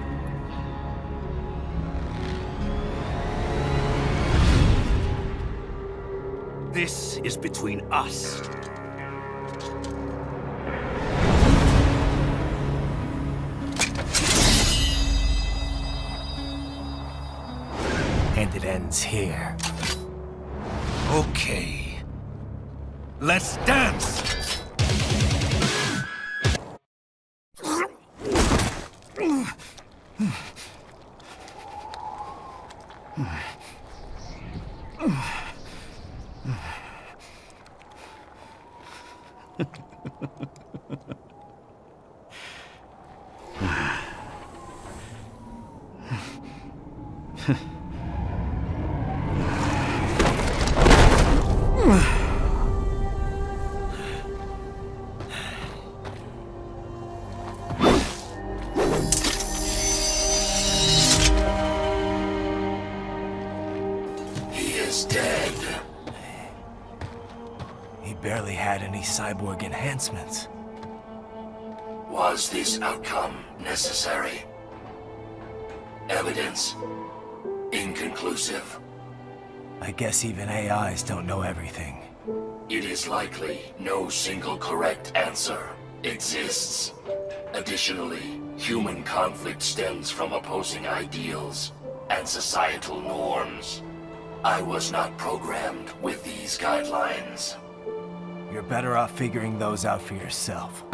This is between us. And it ends here. Okay. Let's dance! Barely had any cyborg enhancements. Was this outcome necessary? Evidence inconclusive. inconclusive. I guess even AIs don't know everything. It is likely no single correct answer exists. Additionally, human conflict stems from opposing ideals and societal norms. I was not programmed with these guidelines. You're better off figuring those out for yourself.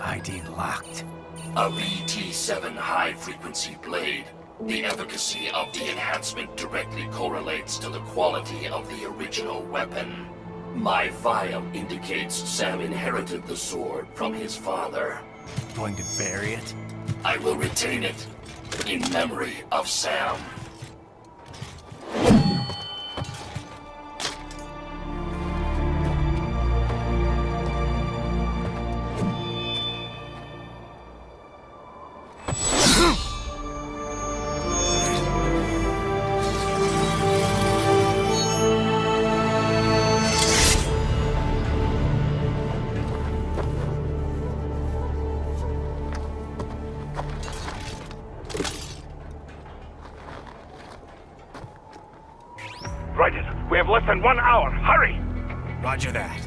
ID locked. A VT7 high-frequency blade. The efficacy of the enhancement directly correlates to the quality of the original weapon. My file indicates Sam inherited the sword from his father. Going to bury it? I will retain it in memory of Sam. Raiden, we have less than 1 hour. Hurry! Roger that.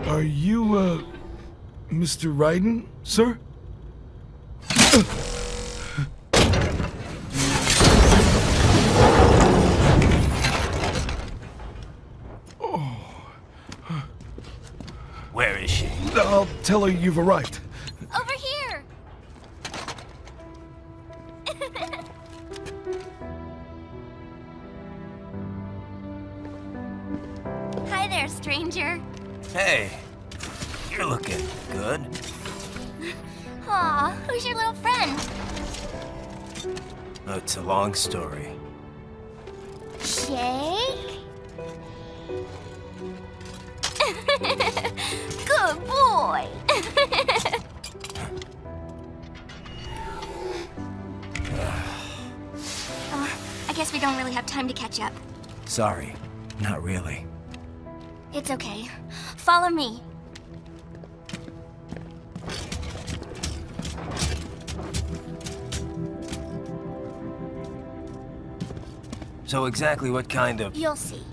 Are you, Mr. Raiden, sir? Where is she? I'll tell her you've arrived. Over here! Hi there, stranger. Hey, you're looking good. Aw, who's your little friend? Oh, it's a long story. Shake? Good boy! I guess we don't really have time to catch up. Sorry, not really. It's okay. Follow me. So exactly what kind of... You'll see.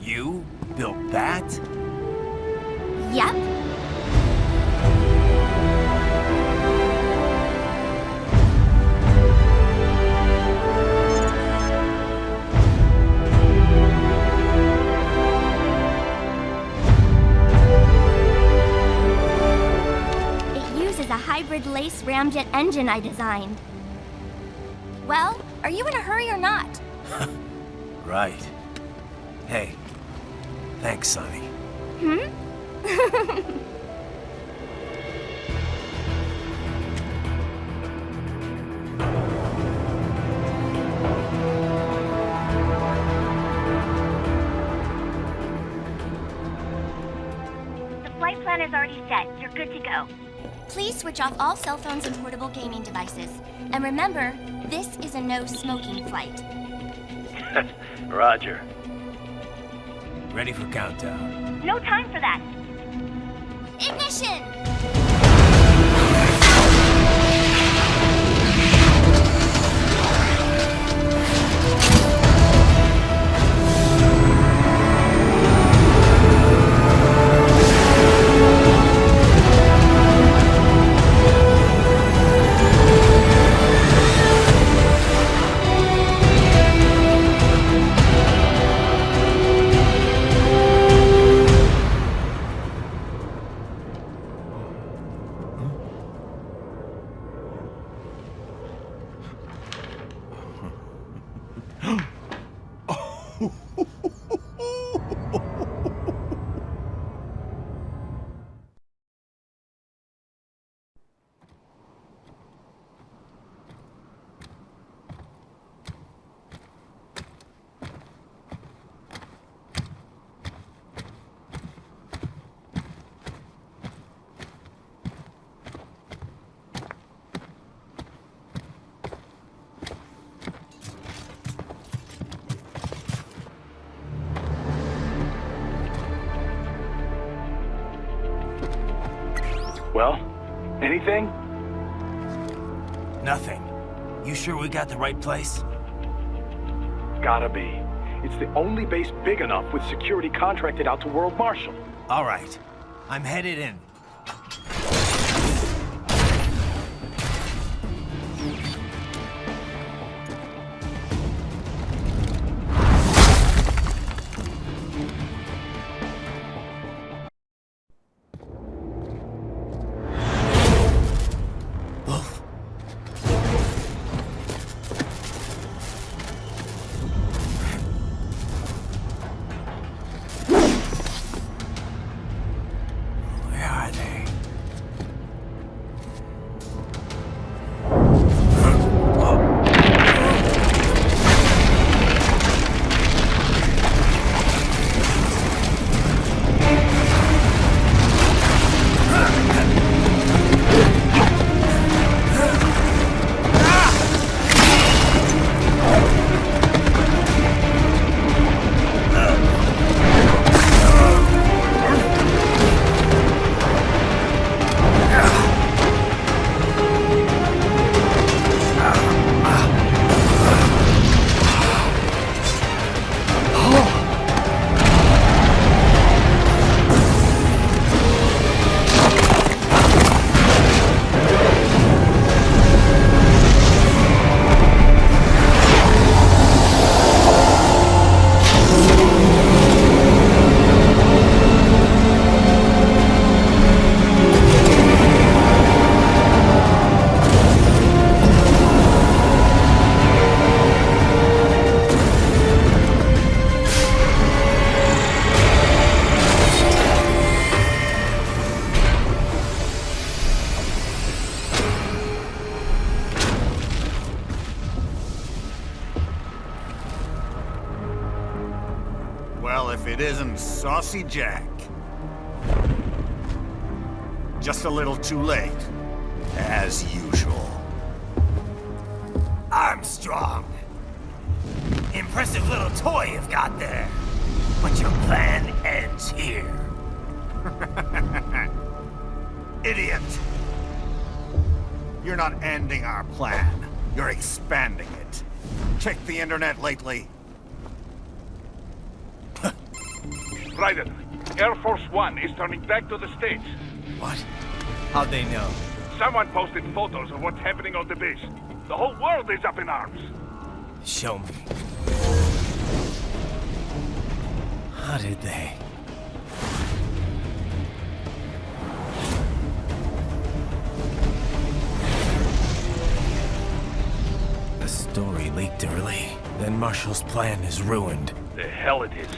You built that? Yep. A hybrid lace ramjet engine I designed. Well, are you in a hurry or not? Right. Hey, thanks, Sonny. Hmm? The flight plan is already set. You're good to go. Please switch off all cell phones and portable gaming devices. And remember, this is a no-smoking flight. Roger. Ready for countdown. No time for that. Ignition! Well, anything? Nothing. You sure we got the right place? Gotta be. It's the only base big enough with security contracted out to World Marshal. All right. I'm headed in. Well, if it isn't Saucy Jack. Just a little too late, as usual. Armstrong! Impressive little toy you've got there. But your plan ends here. Idiot! You're not ending our plan. You're expanding it. Check the internet lately. Raiden, Air Force One is turning back to the States. What? How'd they know? Someone posted photos of what's happening on the base. The whole world is up in arms. Show me. How did they? The story leaked early. Then Marshall's plan is ruined. The hell it is.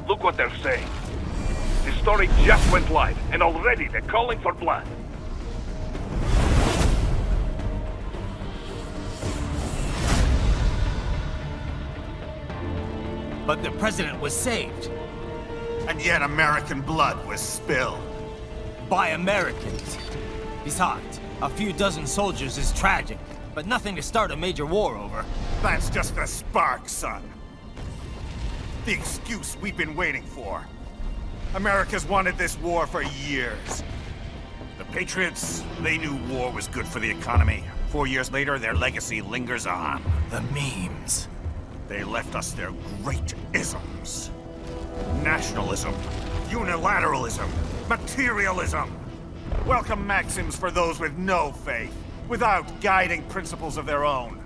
Look what they're saying. The story just went live, and already they're calling for blood. But the president was saved. And yet American blood was spilled. By Americans. Besides, a few dozen soldiers is tragic, but nothing to start a major war over. That's just a spark, son. The excuse we've been waiting for. America's wanted this war for years. The Patriots, they knew war was good for the economy. 4 years later, their legacy lingers on. The memes. They left us their great isms. Nationalism, unilateralism, materialism. Welcome maxims for those with no faith, without guiding principles of their own.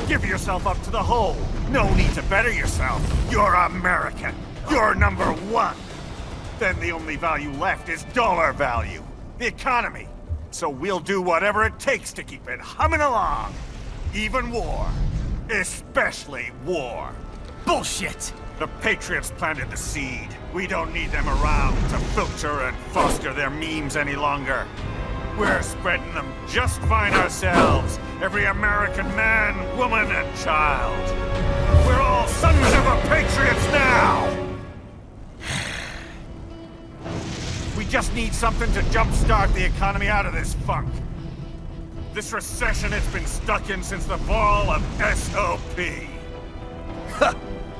Give yourself up to the whole. No need to better yourself. You're American. You're number one. Then the only value left is dollar value. The economy. So we'll do whatever it takes to keep it humming along. Even war. Especially war. Bullshit! The Patriots planted the seed. We don't need them around to filter and foster their memes any longer. We're spreading them just fine ourselves. Every American man, woman, and child. We're all sons of the Patriots now! We just need something to jumpstart the economy out of this funk. This recession it's been stuck in since the fall of SOP.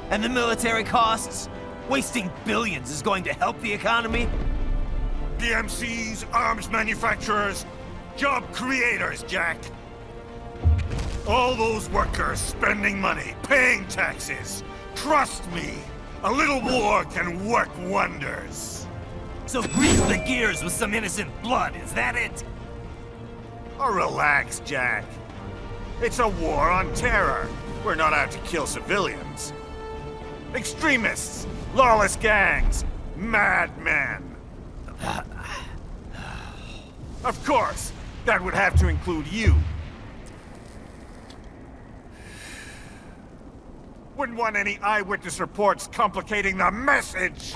And the military costs? Wasting billions is going to help the economy? DMCs, arms manufacturers, job creators, Jack. All those workers spending money, paying taxes. Trust me, a little war can work wonders. So grease the gears with some innocent blood, is that it? Oh, relax, Jack. It's a war on terror. We're not out to kill civilians. Extremists, lawless gangs, madmen. Of course, that would have to include you. Wouldn't want any eyewitness reports complicating the message!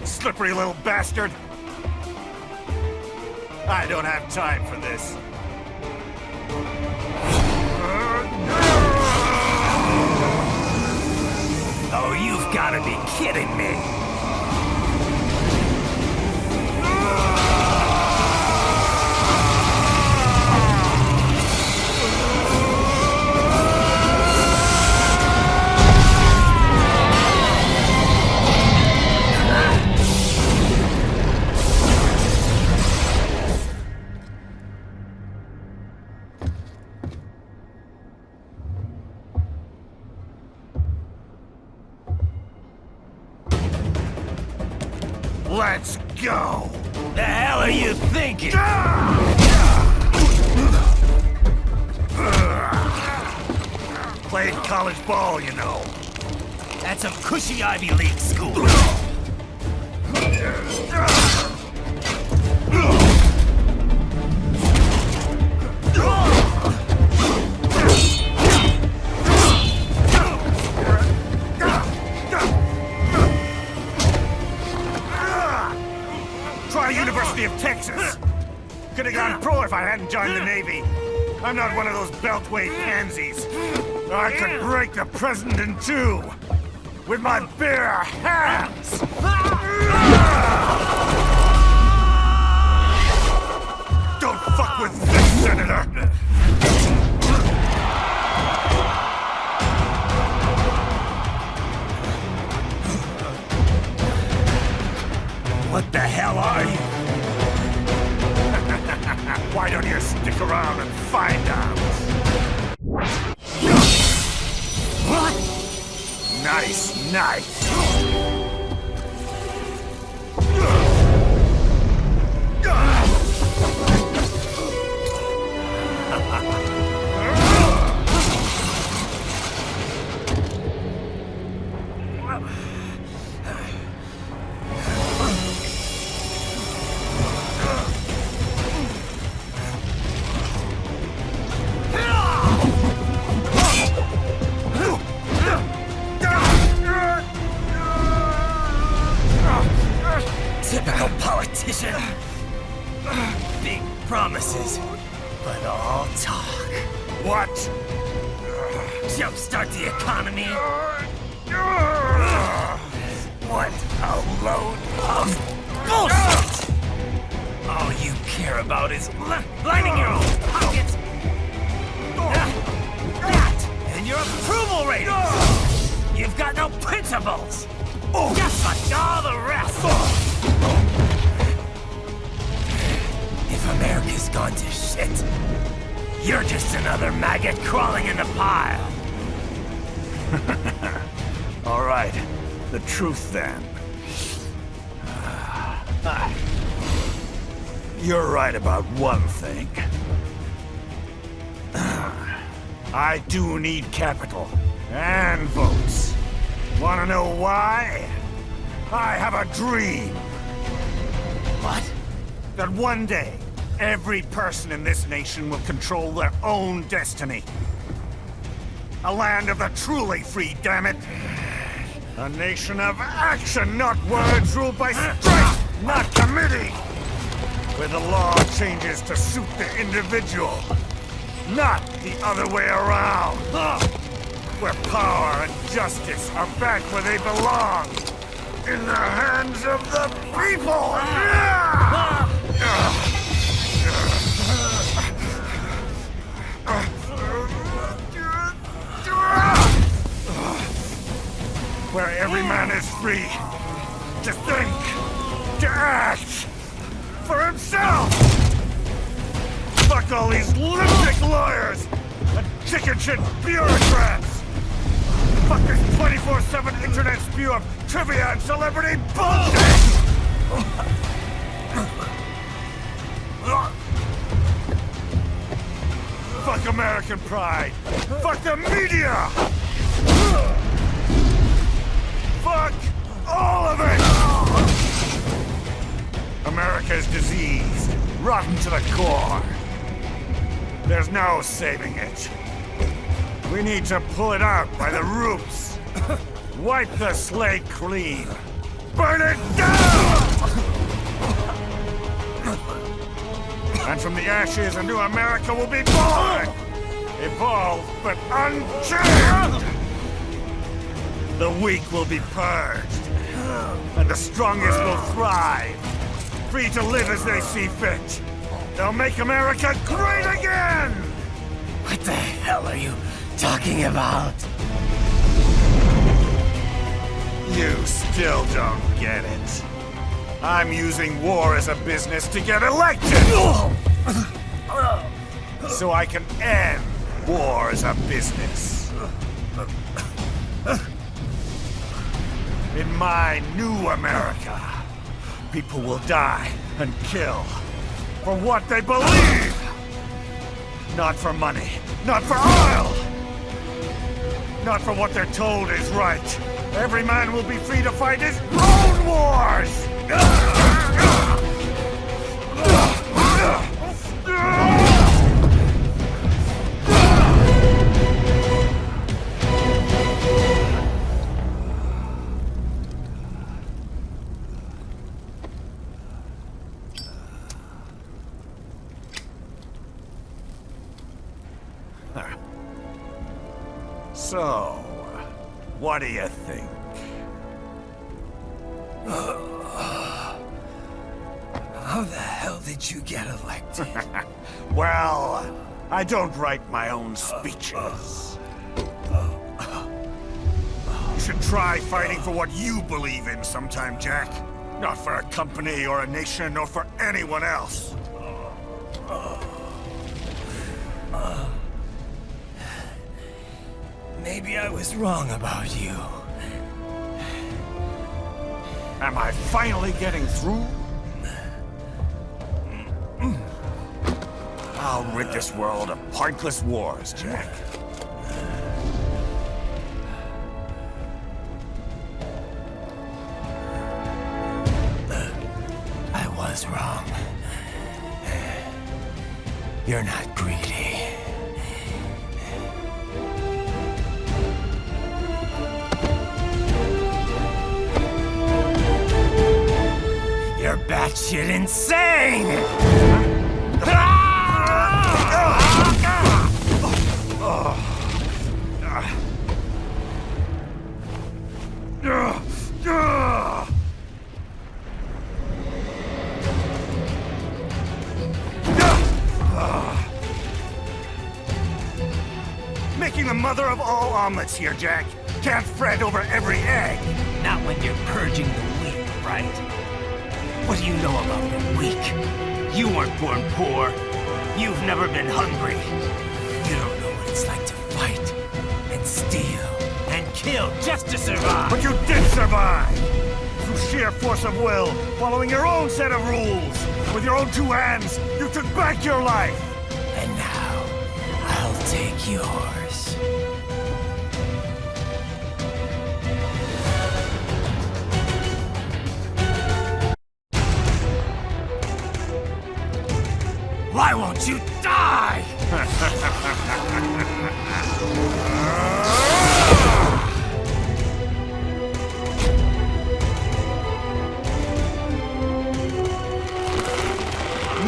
Slippery little bastard! I don't have time for this. Oh, you've gotta be kidding me! Let's go! The hell are you thinking? Played college ball, you know. That's some cushy Ivy League school. University of Texas. Could have gone pro if I hadn't joined the Navy. I'm not one of those beltway pansies. I could break the president in two with my bare hands. Don't fuck with this, Senator. What the hell are you? Why don't you stick around and find out? What? Nice, nice. Typical politician. Big promises, but all talk. What? Jumpstart the economy? What a load of bullshit! All you care about is lining your own pockets. That and your approval ratings. You've got no principles. Just like all the rest. If America's gone to shit, you're just another maggot crawling in the pile. All right, the truth then. You're right about one thing. I do need capital. And votes. Wanna know why? I have a dream. What? That one day, every person in this nation will control their own destiny. A land of the truly free, damn it. A nation of action, not words, ruled by strength, not committee. Where the law changes to suit the individual, not the other way around. Where power and justice are back where they belong. In the hands of the people! Where every man is free to think, to act for himself! Fuck all these lunatic lawyers and chicken shit bureaucrats! Fuck this 24/7 internet spew of trivia and celebrity bullshit! Fuck American pride! Fuck the media! Fuck all of it! America is diseased, rotten to the core. There's no saving it. We need to pull it out by the roots. Wipe the slate clean. Burn it down! And from the ashes, a new America will be born! Evolved, but unchained! The weak will be purged. And the strongest will thrive. Free to live as they see fit. They'll make America great again! What the hell are you talking about? You still don't get it. I'm using war as a business to get elected! So I can end war as a business. In my new America, people will die and kill for what they believe! Not for money, not for oil! Not for what they're told is right. Every man will be free to fight his own wars! So, what do you think? How the hell did you get elected? Well, I don't write my own speeches. You should try fighting for what you believe in sometime, Jack. Not for a company or a nation or for anyone else. Maybe I was wrong about you. Am I finally getting through? I'll rid this world of pointless wars, Jack. I was wrong. You're not greedy. You're batshit insane! Making the mother of all omelets here, Jack. Can't fret over every egg. Not when you're purging the weak, right? What do you know about the weak? You weren't born poor. You've never been hungry. You don't know what it's like to fight, and steal, and kill just to survive. But you did survive! Through sheer force of will, following your own set of rules. With your own two hands, you took back your life! And now, I'll take yours.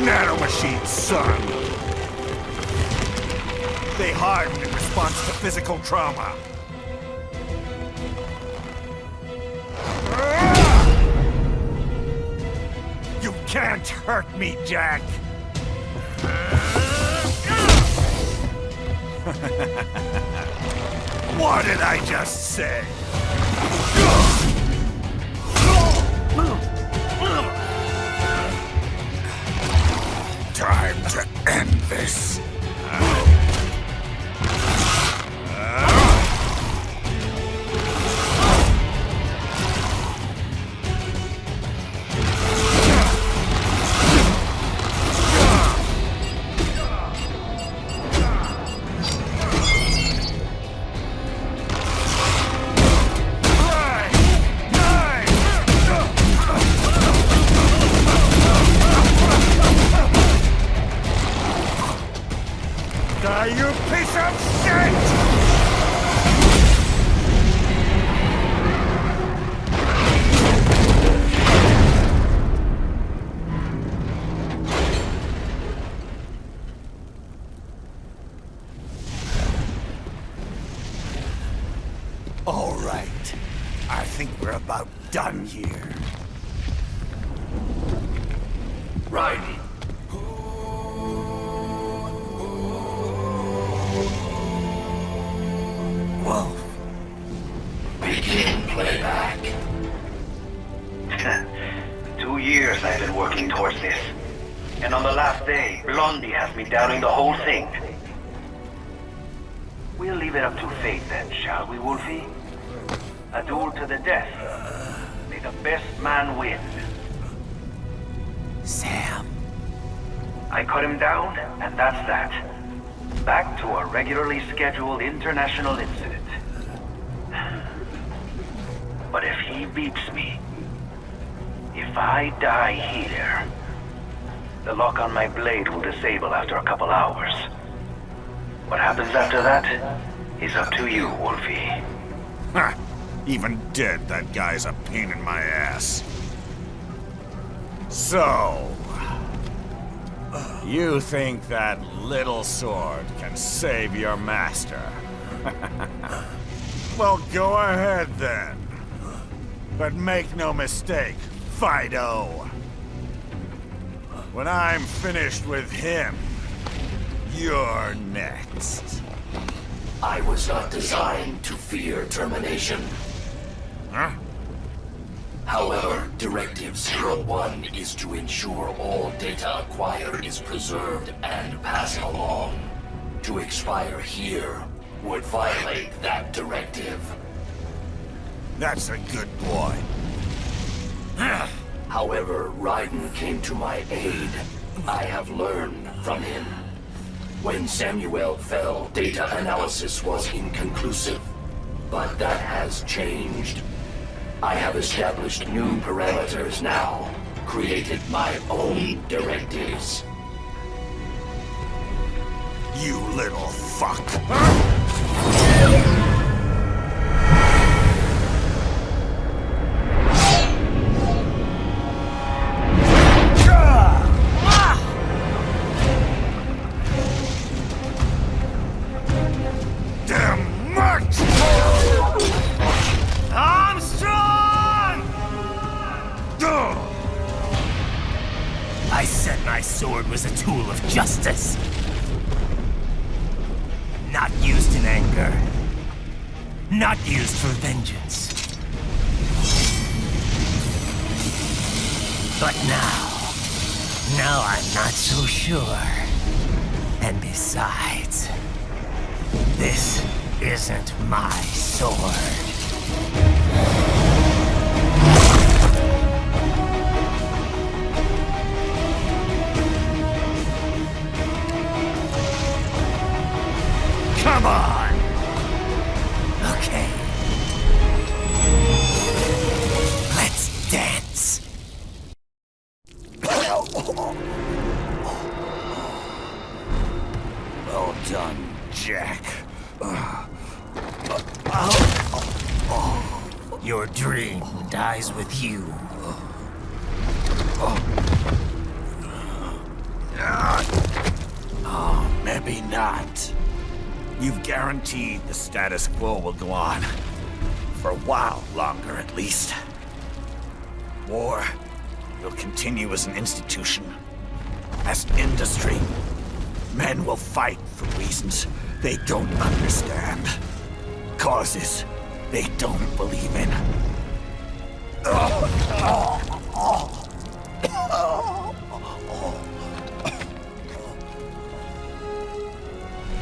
Nanomachines, son! They harden in response to physical trauma. You can't hurt me, Jack! What did I just say? Time to end this. You piece of shit! All right. I think we're about done here. Raiden. Wolf. Begin playback. 2 years I've been working towards this. And on the last day, Blondie has me downing the whole thing. We'll leave it up to fate then, shall we, Wolfie? A duel to the death. May the best man win. Sam. I cut him down, and that's that. Back to a regularly scheduled international incident. But if he beeps me, if I die here, the lock on my blade will disable after a couple hours. What happens after that is up to you, Wolfie. Ha! Even dead, that guy's a pain in my ass. So... you think that little sword can save your master? Well, go ahead then. But make no mistake, Fido. When I'm finished with him, you're next. I was not designed to fear termination. Huh? However, Directive 01 is to ensure all data acquired is preserved and passed along. To expire here would violate that directive. That's a good boy. However, Raiden came to my aid. I have learned from him. When Samuel fell, data analysis was inconclusive. But that has changed. I have established new parameters now, created my own directives. You little fuck. Damn much! I said my sword was a tool of justice. Not used in anger. Not used for vengeance. But now I'm not so sure. And besides, this isn't my sword. Come on! Okay. Let's dance. Well done, Jack. Your dream dies with you. Oh, maybe not. You've guaranteed the status quo will go on. For a while longer, at least. War will continue as an institution, as an industry. Men will fight for reasons they don't understand. Causes they don't believe in.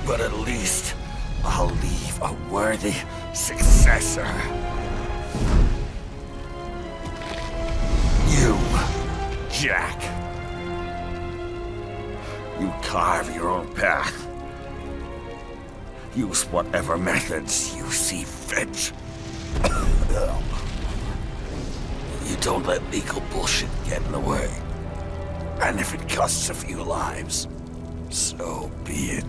But at least I'll leave a worthy successor. You, Jack. You carve your own path. Use whatever methods you see fit. You don't let legal bullshit get in the way. And if it costs a few lives, so be it.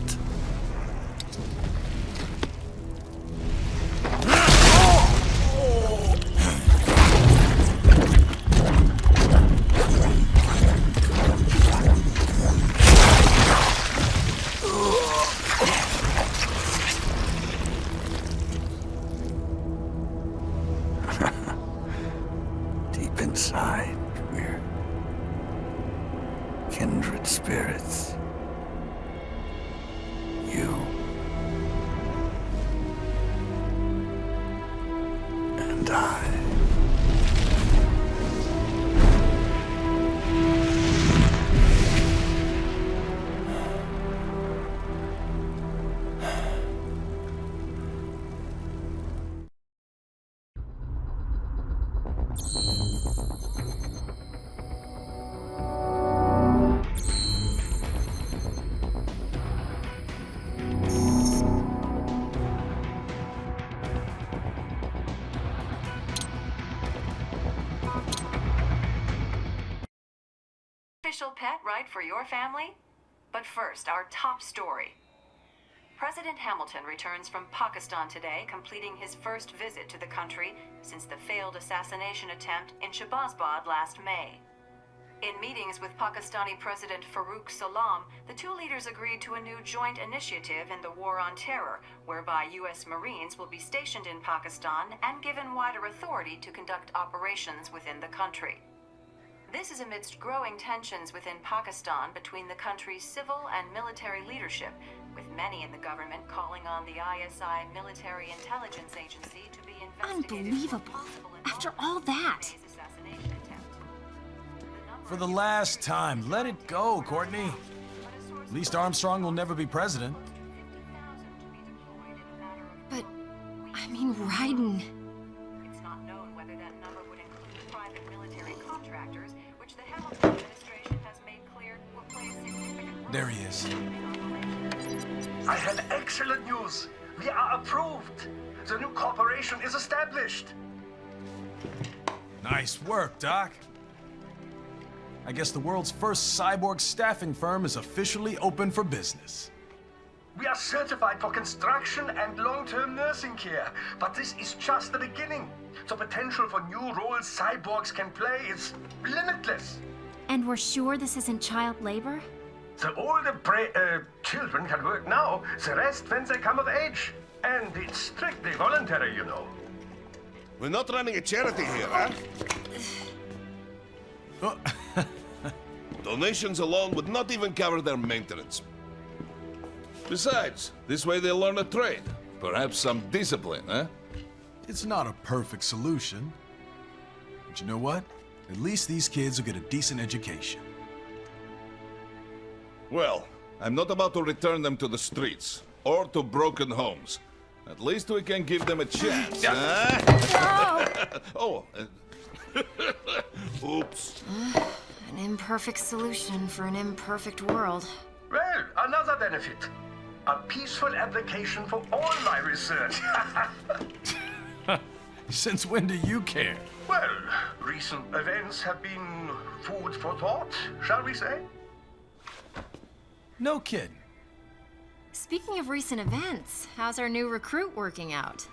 Deep inside, we're kindred spirits. You and I. Official pet, right, for your family? But first, our top story. President Hamilton returns from Pakistan today, completing his first visit to the country since the failed assassination attempt in Shahbazbad last May. In meetings with Pakistani President Farooq Salam, the two leaders agreed to a new joint initiative in the War on Terror, whereby U.S. Marines will be stationed in Pakistan and given wider authority to conduct operations within the country. This is amidst growing tensions within Pakistan between the country's civil and military leadership, with many in the government calling on the ISI Military Intelligence Agency to be investigated. Unbelievable. After all that. For the last time, let it go, Courtney. At least Armstrong will never be president. But, I mean, Raiden. It's not known whether that number would include private military contractors, which the Hamilton administration has made clear will play a significant role. There he is. I have excellent news. We are approved. The new corporation is established. Nice work, Doc. I guess the world's first cyborg staffing firm is officially open for business. We are certified for construction and long-term nursing care, but this is just the beginning. The potential for new roles cyborgs can play is limitless. And we're sure this isn't child labor? The older children can work now, the rest when they come of age. And it's strictly voluntary, you know. We're not running a charity here, huh? Donations alone would not even cover their maintenance. Besides, this way they'll learn a trade. Perhaps some discipline, huh? It's not a perfect solution. But you know what? At least these kids will get a decent education. Well, I'm not about to return them to the streets, or to broken homes. At least we can give them a chance, huh? Oh, oops. An imperfect solution for an imperfect world. Well, another benefit. A peaceful application for all my research. Since when do you care? Well, recent events have been food for thought, shall we say? No kidding. Speaking of recent events, how's our new recruit working out?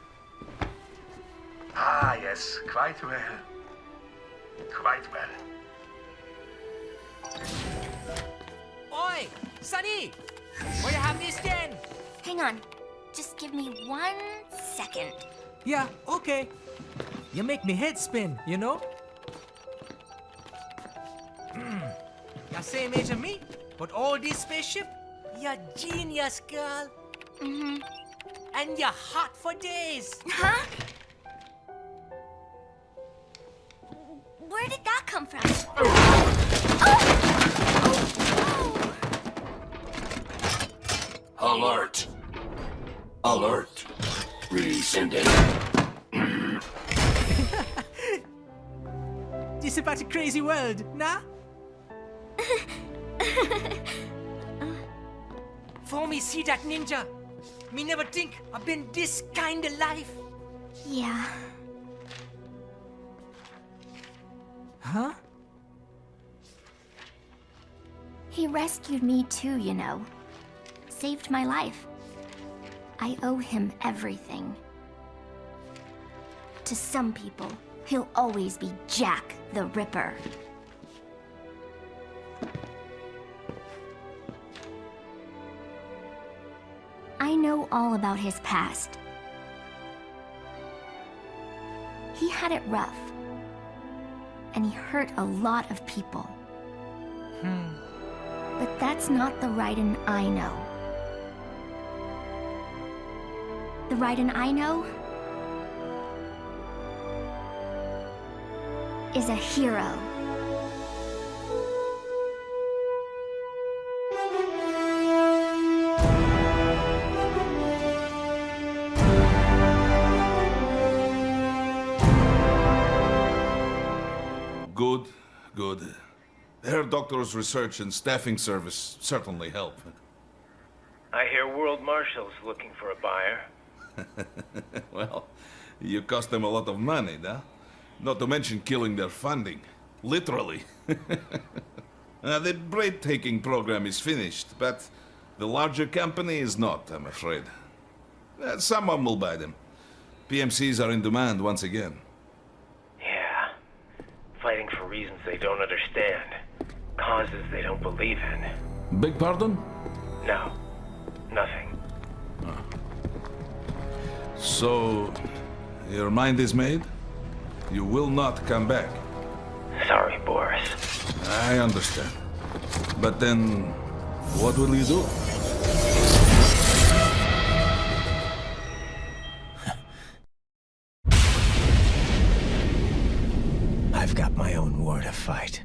Ah, yes, quite well. Quite well. Oi, Sonny! Will you have this then? Hang on. Just give me 1 second. Yeah, okay. You make me head spin, you know? You same age as me, but all this spaceship, you're genius, girl. Mm-hmm. And you're hot for days. Huh? Where did that come from? Alert! Alert! Rescinding. This about a crazy world, nah? For me see that ninja, me never think I've been this kind of life. Yeah. Huh? He rescued me too, you know. Saved my life. I owe him everything. To some people, he'll always be Jack the Ripper. I know all about his past. He had it rough. And he hurt a lot of people. But that's not the Raiden I know. The Raiden I know is a hero. Good, good. Their doctor's research and staffing service certainly help. I hear World Marshal's looking for a buyer. Well, you cost them a lot of money, nah? Not to mention killing their funding. Literally. The breathtaking program is finished, but the larger company is not, I'm afraid. Someone will buy them. PMCs are in demand once again. Yeah. Fighting for reasons they don't understand. Causes they don't believe in. Beg pardon? No. Nothing. So, your mind is made? You will not come back? Sorry, Boris. I understand. But then, what will you do? I've got my own war to fight.